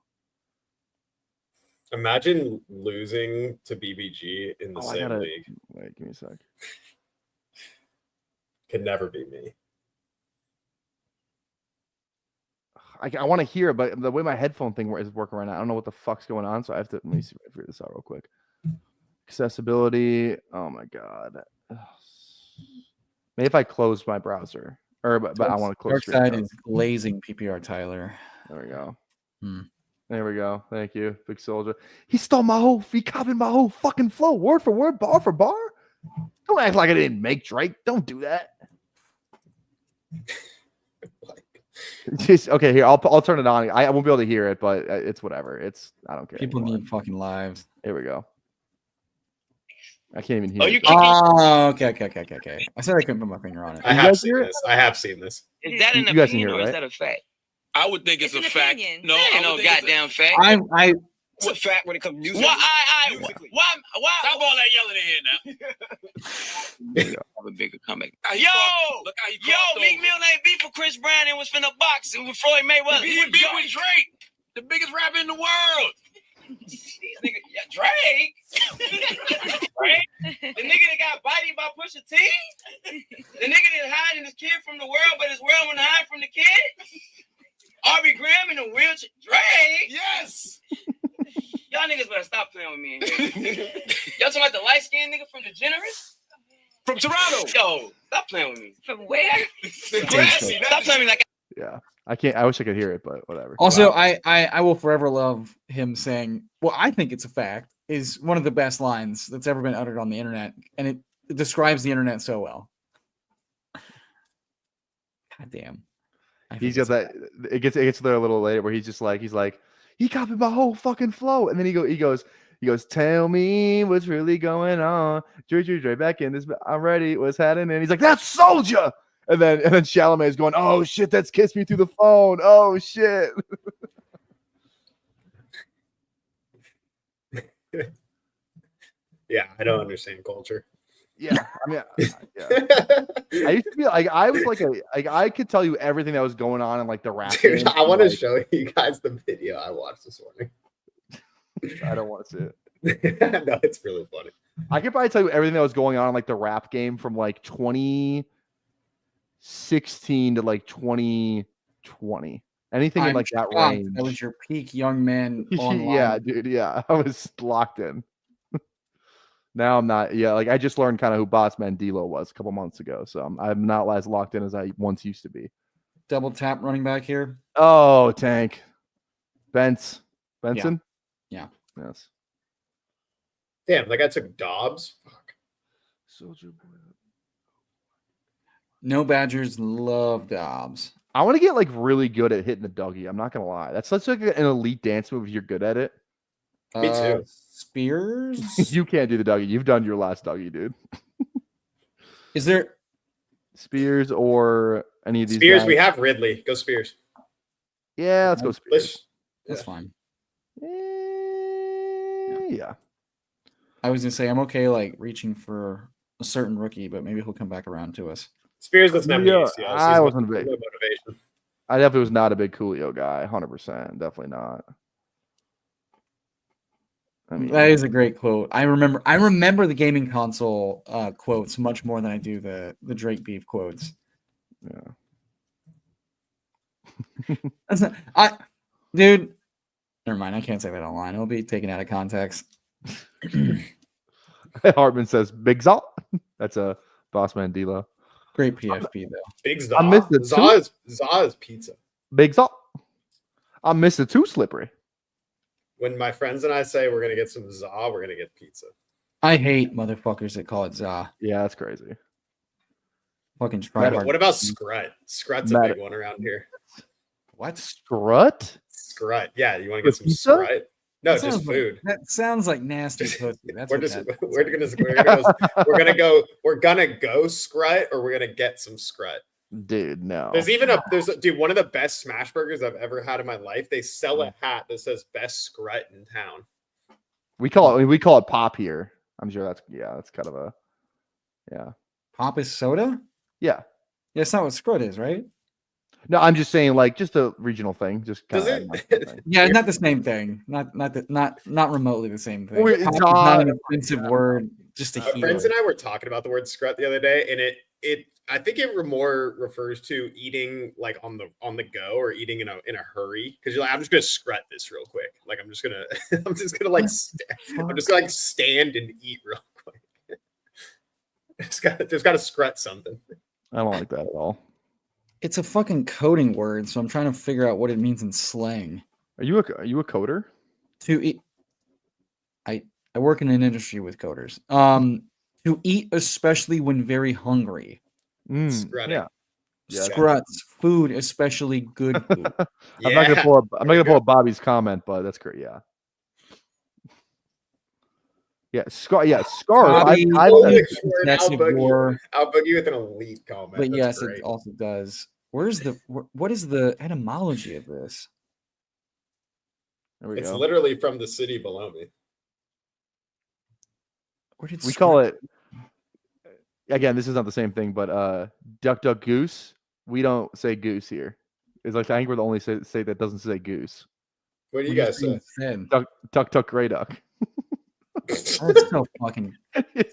Imagine losing to BBG in the same league. Wait, give me a sec. Could never be me. I want to hear it, but the way my headphone thing is working right now, I don't know what the fuck's going on. So I have to let me see if I figure this out real quick. Accessibility. Oh my god. Maybe if I close my browser, but I want to close. Dark side is glazing PPR Tyler. There we go. There we go. Thank you, big soldier. He copied my whole fucking flow, word for word, bar for bar. Don't act like I didn't make Drake. Don't do that. Just okay. Here, I'll turn it on. I won't be able to hear it, but it's whatever. I don't care. People anymore. need fucking lives. Here we go. I can't even hear. Okay. I said I couldn't put my finger on it. I have seen this. Is that an opinion or is that a fact? I would think it's a fact. No, ain't no goddamn fact. It's a fact when it comes to music. Why? Stop all that yelling in here now. Have a bigger comeback. Look how he Meek Mill ain't beef with Chris Brown and was finna box with Floyd Mayweather. He beef with Drake, the biggest rapper in the world. Drake? Right? The nigga that got bodied by Pusha T? The nigga that hiding his kid from the world, but his world wouldn't hide from the kid? Aubrey Graham in the wheelchair? Drake? Yes! Y'all niggas better stop playing with me in here. Y'all talking about the light-skinned nigga from DeGeneres? From Toronto. Yo, stop playing with me. From where? Grassy. Stop playing with me like Yeah. I can't. I wish I could hear it, but whatever. Also, I will forever love him saying, well, I think it's a fact, is one of the best lines that's ever been uttered on the internet. And it describes the internet so well. God damn. He's got that. It gets there a little later where he's like, he copied my whole fucking flow. And then he goes, He goes, "Tell me what's really going on. Dre back in this. I'm ready. What's happening?" And he's like, "That's Soldier." And then Chalamet is going, "Oh shit, that's Kiss Me Through the Phone. Oh shit." Yeah, I don't understand culture. Yeah, I mean, yeah. I used to be like, I was like I could tell you everything that was going on in like the rap Dude, game. I want to like, show you guys the video I watched this morning. I don't want to see it. No, it's really funny. I could probably tell you everything that was going on in like the rap game from like 2016 to like 2020. Anything in like that shocked range. That was your peak young man online. Yeah, dude. Yeah, I was locked in. Now I'm not. Yeah, like I just learned kind of who Boss Mandilo was a couple months ago, so I'm not as locked in as I once used to be. Double tap running back here. Oh, Tank. Benson? Yeah. Yes. Damn, that guy took Dobbs. Fuck. Soldier Boy. No Badgers love Dobbs. I want to get like really good at hitting the Dougie. I'm not gonna lie. That's such like an elite dance move if you're good at it. Me too. Spears? You can't do the Dougie. You've done your last Dougie, dude. Is there Spears or any of these Spears, guys? we have Ridley. Go Spears. Yeah, let's go Spears. Let's, That's Yeah. fine. Yeah. I was gonna say I'm okay like reaching for a certain rookie, but maybe he'll come back around to us. Spears, let's not Yeah, use. Yeah, I wasn't big. motivation. I definitely was not a big Coolio guy. 100%. Definitely not. I mean, That is a great quote. I remember the gaming console quotes much more than I do the Drake beef quotes. yeah. That's not, dude. Never mind. I can't say that online. It'll be taken out of context. Hartman says Big Zaw. That's a Boss Mandilo. Great PFP though. Big I Zaw. missed it Zaw is pizza. Big Zaw. I missed it too slippery. When my friends and I say we're gonna get some Zaw, we're gonna get pizza. I hate motherfuckers that call it za. Yeah, that's crazy. Fucking try hard. What about Scrut? Scrut's a big one around here. What? Strut? Scrut. Yeah, you want to get some Pizza? Scrut? No, That just sounds like- food. that sounds like nasty pussy. That's We're what just that we're gonna go Scrut, or we're gonna get some Scrut. Dude, no. Dude, one of the best smash burgers I've ever had in my life. They sell a hat that says best Scrut in town. We call it pop here. I'm sure that's kind of a Pop is soda? yeah. Yeah, that's not what Scrut is, right? No, I'm just saying like just a regional thing. Just kind Does of it? Yeah, not the same thing. Not remotely the same thing. Well, Pop it's is not an odd. offensive word, just a Friends healer. and I were talking about the word Scrut the other day, and I think it more refers to eating like on the go or eating in a hurry, because you're like, I'm just gonna Scrut this real quick. Like I'm just gonna like stand and eat real quick. There's got to Scrut something. I don't like that at all. It's a fucking coding word, so I'm trying to figure out what it means in slang. Are you a coder? To eat. I work in an industry with coders. To eat, especially when very hungry. Scrutting. Yeah. Yeah. Scruts, food, especially good food. I'm not gonna pull up Bobby's comment, but that's great. Yeah. Yeah, scarf. Bobby, I'll excessive bug war, you with an elite comment. but That's yes, great. it also does. What is the etymology of this? There we It's go. literally from the city below me. Where did We call scrut- it again. This is not the same thing, but duck duck goose. We don't say goose here. It's like I think we're the only state that doesn't say goose. What do you what guys do you say? say? Duck duck gray duck. That's so fucking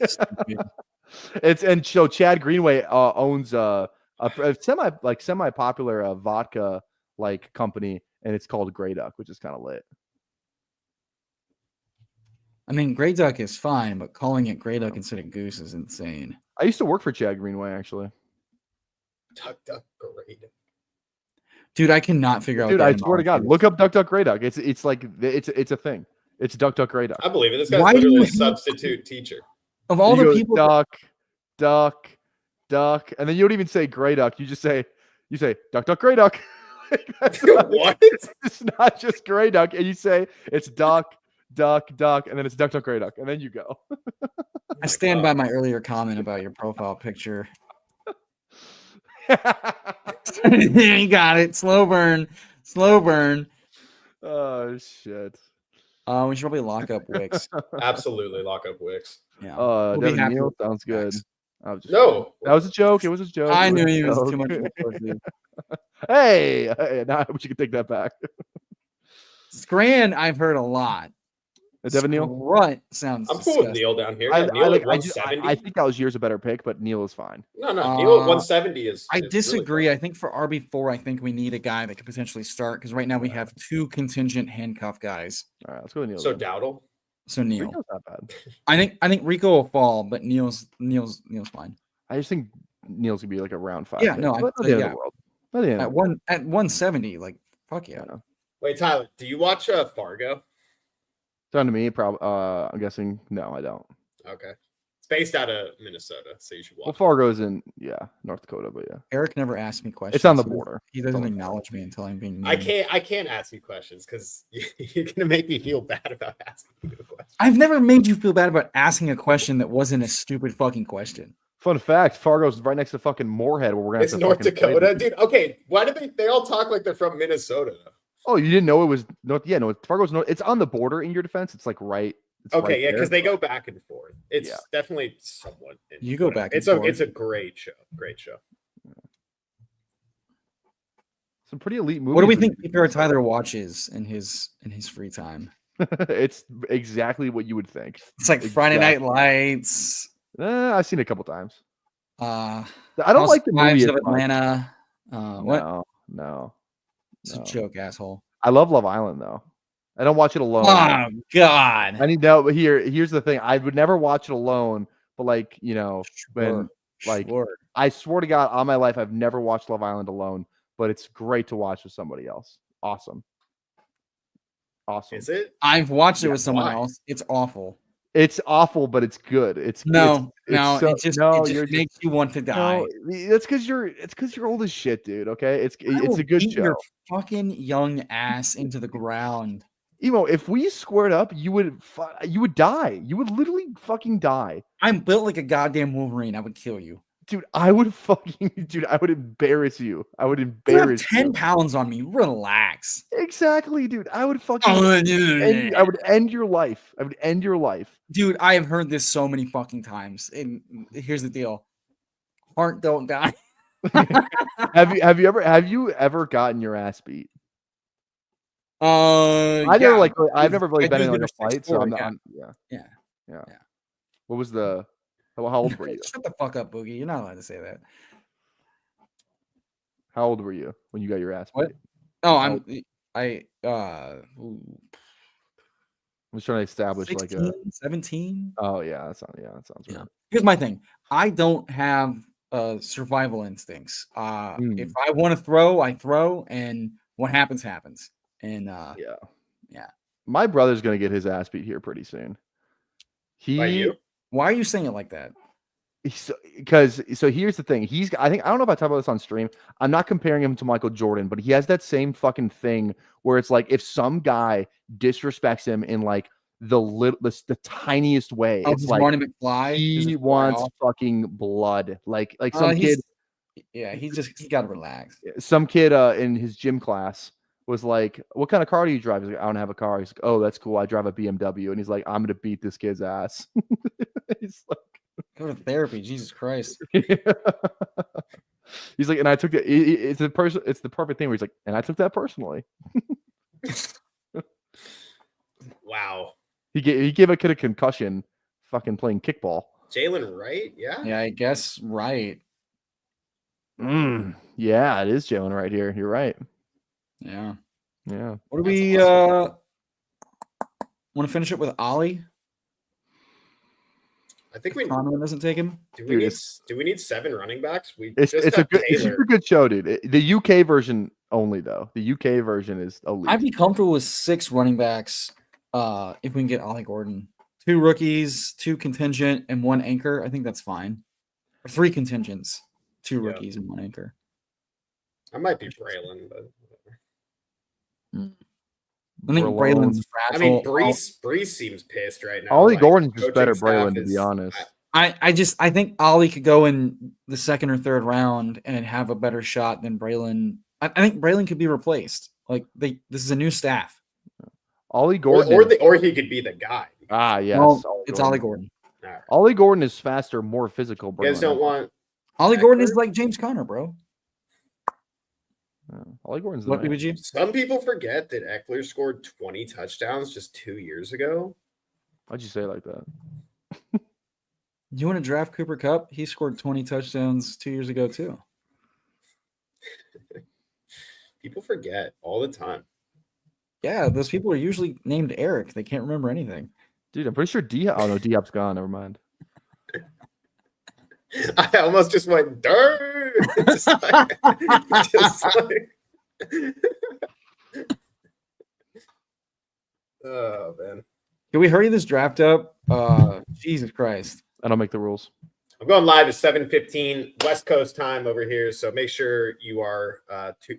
stupid. It's and so Chad Greenway owns a semi popular vodka like company, and it's called Grey Duck, which is kind of lit. I mean, Grey Duck is fine, but calling it Grey Duck instead of Goose is insane. I used to work for Chad Greenway actually. Duck, great. Dude, I cannot figure out. Dude, what I the swear to God, etymology look up Duck Duck Grey Duck. It's like it's a thing. It's Duck Duck Grey Duck. I believe it. This guy's Why do literally you a hate- substitute teacher. is. Of all You the go, people, duck, and then you don't even say Grey Duck. You say Duck Duck Grey Duck. That's not- What? It's not just Grey Duck, and you say it's Duck, duck, and then it's duck, duck, gray duck, and then you go. I stand by my earlier comment about your profile picture. You got it. Slow burn. Oh shit. We should probably lock up Wix. Absolutely lock up Wix. Yeah. Devin be happy Neal with sounds good. Max. I was just No. that was a joke. It was a joke. I It knew a he was too joke. much of a pussy. Hey, now I wish you could take that back. Scran, I've heard a lot. Devin Neal. Scrunt sounds I'm cool disgusting. with Neil down here. I, Yeah, I Neil like. at 170. I think Algier's a better pick, but Neal is fine. No, Neil at 170 is. I is disagree. Really I think for RB4, I think we need a guy that could potentially start because right now we have 2 contingent handcuff guys. All right, let's go with Neal. so then. Dowdle. So Neil, Rico's not bad. I think Rico will fall, but Neil's fine. I just think Neal's gonna be like a round 5. Yeah, pick. no, Not I- the end of yeah. the world. Not the end of the world. At 170, like fuck yeah. Yeah. Wait, Tyler, do you watch Fargo? Down to me, probably. I'm guessing no, I don't. Okay. It's based out of Minnesota, so you should watch Well, Fargo's in North Dakota, but yeah, Eric never asked me questions. it's on the so border. He doesn't acknowledge me until I'm being. it. I can't ask you questions because you're gonna make me feel bad about asking you a question. I've never made you feel bad about asking a question that wasn't a stupid fucking question. Fun fact: Fargo's right next to fucking Moorhead, where we're gonna. It's have to North fucking play Dakota, this. dude. Okay, why do they all talk like they're from Minnesota? Though? Oh, you didn't know it was North? Yeah, no, Fargo's North. It's on the border. In your defense, it's like right. It's Okay, right yeah, because there. they go back and forth. It's Yeah. definitely somewhat. You go back and It's forth. it's a great show. Great show. Some pretty elite movies. What do we in think these Peter movies. Tyler watches in his free time? It's exactly what you would think. It's like Friday Night Exactly. Lights. I've seen it a couple times. I I don't like the movie. of as much. Atlanta. What? No. It's a no. joke, asshole. I love Love Island though. I don't watch it alone. Oh God. I need no. But here's the thing. I would never watch it alone. But like when Sure. I swear to God, on my life, I've never watched Love Island alone. But it's great to watch with somebody else. Awesome. Is it? I've watched it Yeah, with someone why? else. It's awful. It's awful, but it's good. It's No, it's so- it just you're makes you want to die. No, that's because you're old as shit, dude. Okay, it's I will a good beat show. your fucking young ass into the ground. Emo, if we squared up, you would die. You would literally fucking die, I'm built like a goddamn Wolverine. I would kill you. dude. I would embarrass you. I would You have embarrass 10 you. pounds on me. Relax. Exactly, dude. I would fucking. Oh, I would end your life. I would end your life. Dude, I have heard this so many fucking times. And here's the deal. Heart don't die. Have you ever gotten your ass beat? I've never really been in like a fight, so I'm not. Yeah. What was the? How old were you? Shut the fuck up, Boogie. You're not allowed to say that. How old were you when you got your ass What? beat? Oh, I was trying to establish 16, like a. 17. Oh yeah, that sounds right. Yeah. Here's my thing. I don't have survival instincts. If I want to throw, I throw, and what happens, happens. And Yeah. My brother's gonna get his ass beat here pretty soon. By you? Why are you saying it like that? Because here's the thing. I don't know if I talked about this on stream. I'm not comparing him to Michael Jordan, but he has that same fucking thing where it's like if some guy disrespects him in like the tiniest way, Oh, it's he's like Marty McFly. he wants fucking blood. Like some kid. Yeah, he got to relax. Some kid in his gym class was like, "What kind of car do you drive?" He's like, "I don't have a car." He's like, "Oh, that's cool. I drive a BMW." And he's like, "I'm gonna beat this kid's ass." He's like, Go to therapy, Jesus Christ. He's like, and I took it. It's the perfect thing where he's like, and I took that personally. Wow. He gave a kid a concussion, fucking playing kickball. Jalen Wright? Yeah. Yeah, I guess right. Yeah, it is Jalen right here. You're right. Yeah. Yeah. What do we want to finish it with Ollie? I think we Conlon doesn't take him. do we need 7 running backs? It's a super good show, dude. The UK version only though. The UK version is elite. I'd be comfortable with 6 running backs if we can get Ollie Gordon. 2 rookies, 2 contingent, and 1 anchor. I think that's fine. Or 3 contingents, 2 rookies, and 1 anchor. I might be Braylon, but I think Braylon's I fragile. mean, Brees seems pissed right now. Ollie like, Gordon's just coaching better staff Braylon, to be is- honest. I think Ollie could go in the second or third round and have a better shot than Braylon. I think Braylon could be replaced. Like this is a new staff. Ollie Gordon. or he could be the guy. Yes. Well, it's Ollie Gordon. All right. Ollie Gordon is faster, more physical. You guys don't want Ollie Gordon Eckler? is like James Conner, bro. Ollie Gordon's the What man. would you? Some people forget that Eckler scored 20 touchdowns just 2 years ago. Why'd you say it like that? You want to draft Cooper Kupp? He scored 20 touchdowns 2 years ago too. People forget all the time. Yeah, those people are usually named Eric. They can't remember anything. Dude, I'm pretty sure D. Oh no, D-Hop's gone. Never mind. I almost just went dirt. just like- oh man. Can we hurry this draft up? Jesus Christ. I don't make the rules. I'm going live at 7:15 West Coast time over here, so make sure you are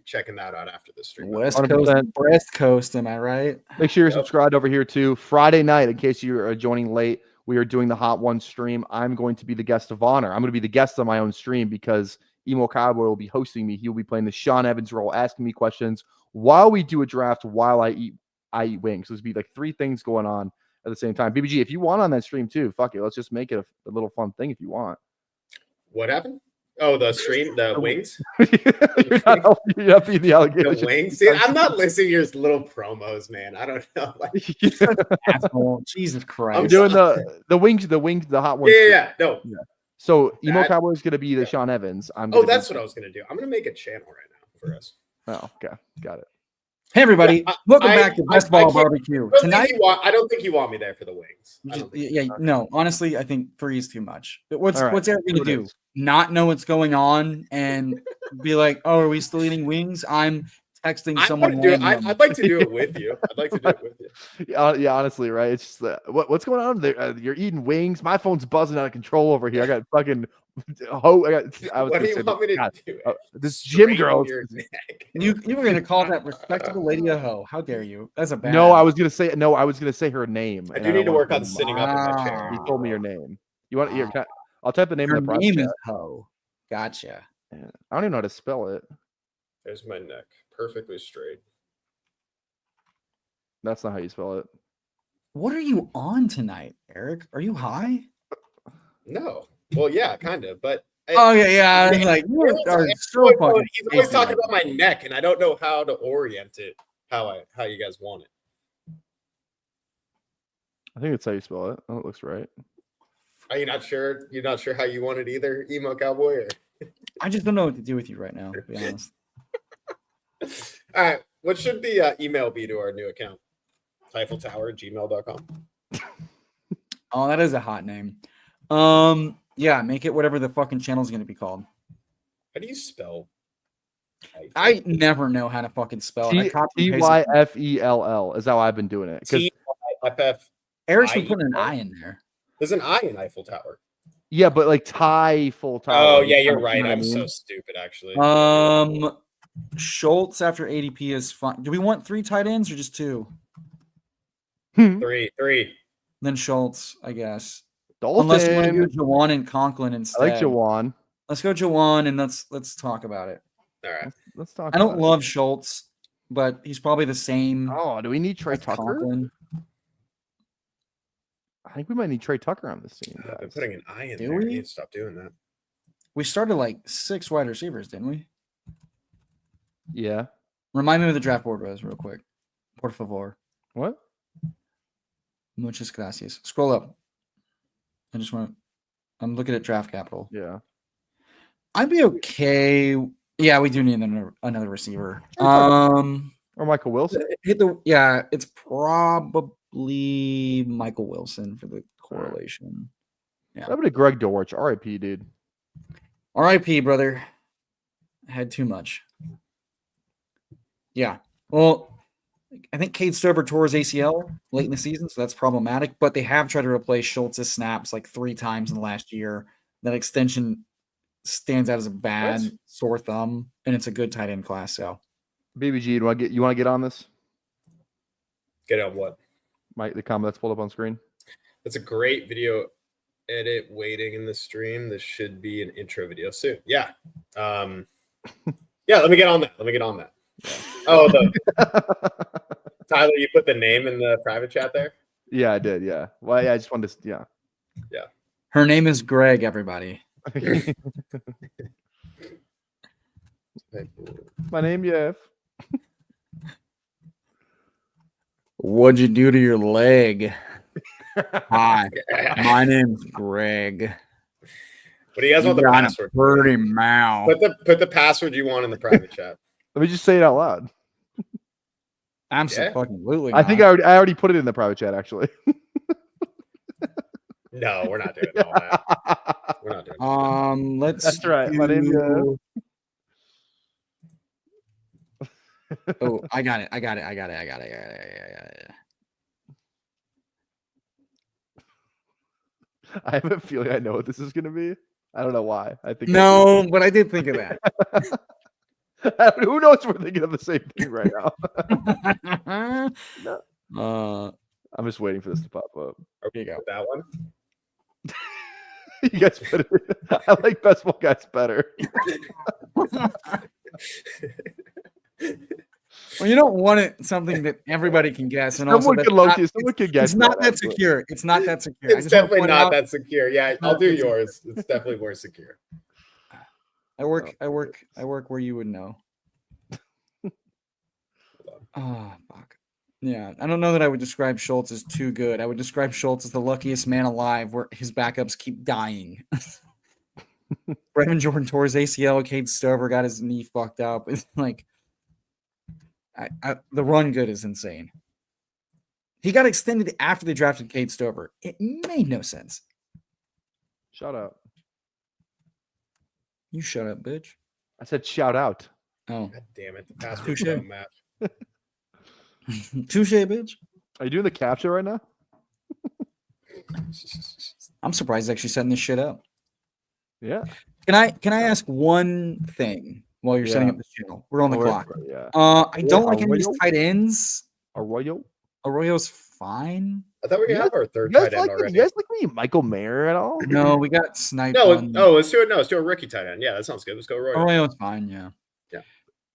checking that out after the stream. West 100%. Coast, West Coast, am I right? Make sure you're Yep. subscribed over here too. Friday night, in case you are joining late, we are doing the Hot One stream. I'm going to be the guest of honor. I'm going to be the guest on my own stream because Emo Cowboy will be hosting me. He will be playing the Sean Evans role, asking me questions while we do a draft, while I eat wings. So there's be like 3 things going on at the same time. BBG, if you want on that stream too, fuck it. Let's just make it a little fun thing if you want. What happened? Oh, the stream, the wings. You're not being the alligator. The wings. See, I'm not listening to your little promos, man. I don't know. Like, Asshole. Jesus Christ. I'm doing the wings, the hot one. yeah. No. So Emo That- Cowboy is going to be the Sean Evans. Oh, that's what I was gonna do. I'm gonna make a channel right now for us. Oh, okay, got it. Hey, everybody. Welcome I- back to I- Best I Ball can't- Barbecue. Tonight, I don't think you want me there for the wings. I don't think- yeah, no, honestly, I think 3 is too much. What's All right, what's Eric going to so it do? is. Not know what's going on and be like, oh, are we still eating wings? I'm texting I someone. wanna do it. random. I'd like to do it with you. I'd like to do it with you. Yeah, honestly, right? It's just what's going on there? You're eating wings. My phone's buzzing out of control over here. I got fucking I was What gonna do you say want me to God, do? this gym Straighten girl. your neck. You were going to call that respectable lady a hoe. How dare you? That's a bad. No, I was gonna say her name. I and do need don't to want work on sitting up in my chair. You told me your name. You want? Here, I'll type the name Your in the private name chat. is hoe. Gotcha. I don't even know how to spell it. There's my neck, perfectly straight. That's not how you spell it. What are you on tonight, Eric? Are you high? No, well, yeah, kind of, but Oh yeah. I was like, you Everyone's are like, so he's fucking. always spacey talking right about my neck, and I don't know how to orient it. How you guys want it? I think it's how you spell it. Oh, it looks right. Are you not sure? You're not sure how you want it either, Emo Cowboy? Or... I just don't know what to do with you right now, to be honest. All right. What should the email be to our new account? Eiffel Tower, gmail.com. Oh, that is a hot name. Yeah, make it whatever the fucking channel's gonna be called. How do you spell? I never know how to fucking spell it. I copy and paste it. Tyfell is how I've been doing it. 'Cause- T-I-F-F. Eric's been I- putting an I in there. There's an I in Eiffel Tower. yeah, but like Thai full time. Oh, yeah, you're right. I'm so stupid, actually. Schultz after ADP is fine. Do we want 3 tight ends or just 2? Three. Then Schultz, I guess. Dalton. Unless you want to do Jawan and Conklin I instead. like Jawan. Let's go Jawan and let's talk about it. All right. Let's talk. I don't about love Schultz, but he's probably the same. it. Oh, do we need Trey as Tucker? Conklin. I think we might need Trey Tucker on this team. I've been guys. putting an I in Do there. I we? need to stop doing that. We started like 6 wide receivers, didn't we? Yeah. Remind me what the draft board was real quick. Por favor. What? Muchas gracias. Scroll up. I'm looking at draft capital. Yeah. I'd be okay. Yeah, we do need another receiver. Or Michael Wilson. It's probably Michael Wilson for the correlation. Yeah. That would be Greg Dortch. R.I.P. Dude. RIP, brother. I had too much. Yeah. Well, I think Cade Stover tore his ACL late in the season, so that's problematic. But they have tried to replace Schultz's snaps like 3 times in the last year. That extension stands out as a bad sore thumb, and it's a good tight end class. So, BBG, you want to get on this? Get on what? The comment that's pulled up on screen. That's a great video edit waiting in the stream. This should be an intro video soon. Yeah. Yeah, let me get on that. Yeah. Oh, Tyler, you put the name in the private chat there? Yeah, I did. Yeah. Well, yeah, I just wanted to. Yeah. Yeah. Her name is Greg, everybody. My name, Jeff. What'd you do to your leg? Hi, my name's Greg. What do you guys want the got password? a pretty mouth. Put the password you want in the private chat. Let me just say it out loud. Absolutely. I think I already put it in the private chat, actually. No, we're not doing all that. We're not doing let's. That's right. My name, Oh, I got it. I have a feeling I know what this is going to be. I don't know why. I think no, but I did think of that. Who knows? We're thinking of the same thing right now. I'm just waiting for this to pop up. Here you go. That one. You guys put it. I like Basketball Guys better. Well, you don't want it something that everybody can guess, and Someone also someone could guess. It's not that secure. It's not that secure. It's definitely not that secure. Yeah, I'll do yours. It's definitely more secure. I work where you would know. Oh, fuck. Yeah, I don't know that I would describe Schultz as too good. I would describe Schultz as the luckiest man alive, where his backups keep dying. Brevin Jordan tore his ACL. Cade Stover got his knee fucked up. It's like, the run good is insane. He got extended after they drafted Cade Stover. It made no sense. Shout out. You shut up, bitch. I said shout out. Oh, God damn it! The passwords don't match. Touche, bitch. Are you doing the capture right now? I'm surprised he's actually setting this shit up. Yeah. Can I ask one thing while you're setting up this channel? We're on the clock. Yeah. I don't like any of these tight ends. Arroyo's fine. I thought we could have our third tight end already. You guys like me, Michael Mayer at all? No, we got sniped. Let's do it. No, let's do a rookie tight end. Yeah, that sounds good. Let's go Arroyo. Arroyo's fine. Yeah. Yeah.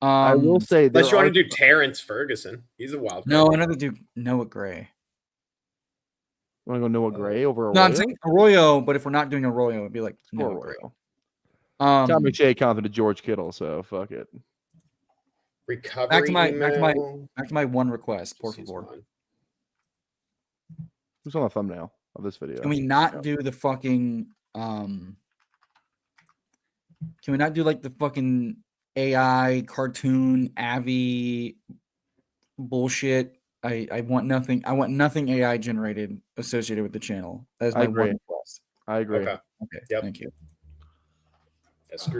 I will say, unless you want to do Terrence Ferguson, he's a wild card. No, I'd rather do Noah Gray. You want to go Noah Gray over Arroyo? No, I'm saying Arroyo, but if we're not doing Arroyo, it'd be like Noah Gray. Tom McShay confident George Kittle, so fuck it. Recovery. Back to my one request, por favor. Who's on the thumbnail of this video? Can we not do the fucking can we not do like the fucking AI cartoon Avi bullshit? I want nothing. I want nothing AI generated associated with the channel. That is my one request. I agree. Okay. Yep. Thank you.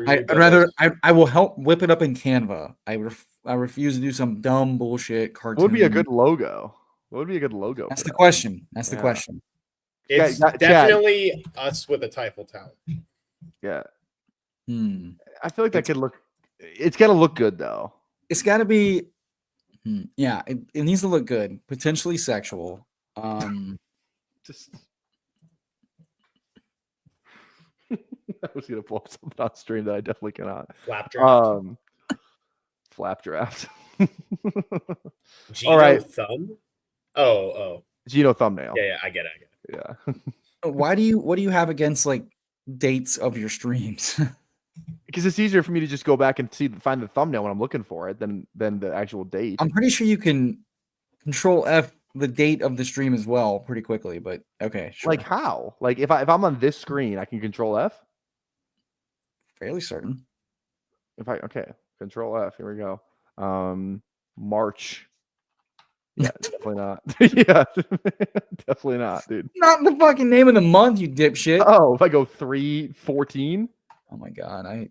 I'd rather I will help whip it up in Canva. I refuse to do some dumb bullshit cartoon. What would be a good logo? What would be a good logo? That's the question. That's the question. It's definitely us with a Eiffel Tower. Yeah. I feel like that could look. It's got to look good though. It's got to be. Yeah, it needs to look good. Potentially sexual. Just. I was gonna pull up something on stream that I definitely cannot. Flapdraft. All right. Thumb. Oh. Gino thumbnail. Yeah, I get it. Yeah. What do you have against like dates of your streams? Because it's easier for me to just go back and find the thumbnail when I'm looking for it than the actual date. I'm pretty sure you can Control F the date of the stream as well pretty quickly, but okay. Sure. Like how? Like if I'm on this screen, I can Control F? Fairly certain. Control F. Here we go. March. Yeah, definitely not. Yeah, definitely not, dude. Not the fucking name of the month, you dipshit. Oh, if I go 3/14. Oh my god,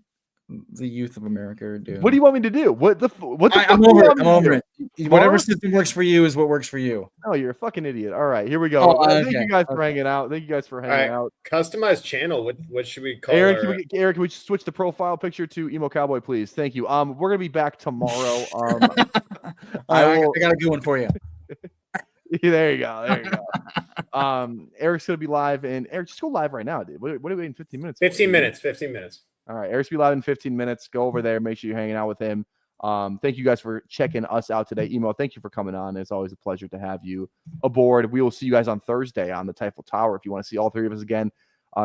the youth of America are doing. What do you want me to do? I'm over it. Whatever system works for you is what works for you. Oh, you're a fucking idiot. All right, here we go. Thank you guys for hanging out. Customized channel. What should we call Aaron? Can we switch the profile picture to Emo Cowboy, please? Thank you. We're gonna be back tomorrow. I got a good one for you. There you go. There you go. Eric's gonna be live, and Eric, just go live right now, dude. What are we waiting 15 minutes? 15 minutes. 15 minutes. All right, Eric's gonna be live in 15 minutes. Go over there. Make sure you're hanging out with him. Thank you guys for checking us out today. Emo, thank you for coming on. It's always a pleasure to have you aboard. We will see you guys on Thursday on the Eiffel Tower. If you want to see all three of us again,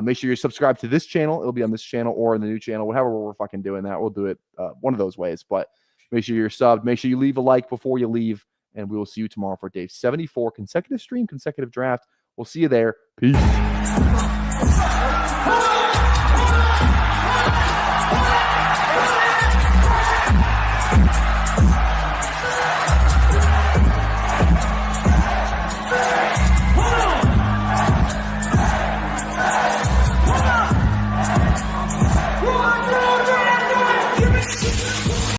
make sure you're subscribed to this channel. It'll be on this channel or in the new channel, whatever we're fucking doing that. We'll do it one of those ways. But make sure you're subbed. Make sure you leave a like before you leave. And we will see you tomorrow for Dave's 74 consecutive stream, consecutive draft. We'll see you there. Peace.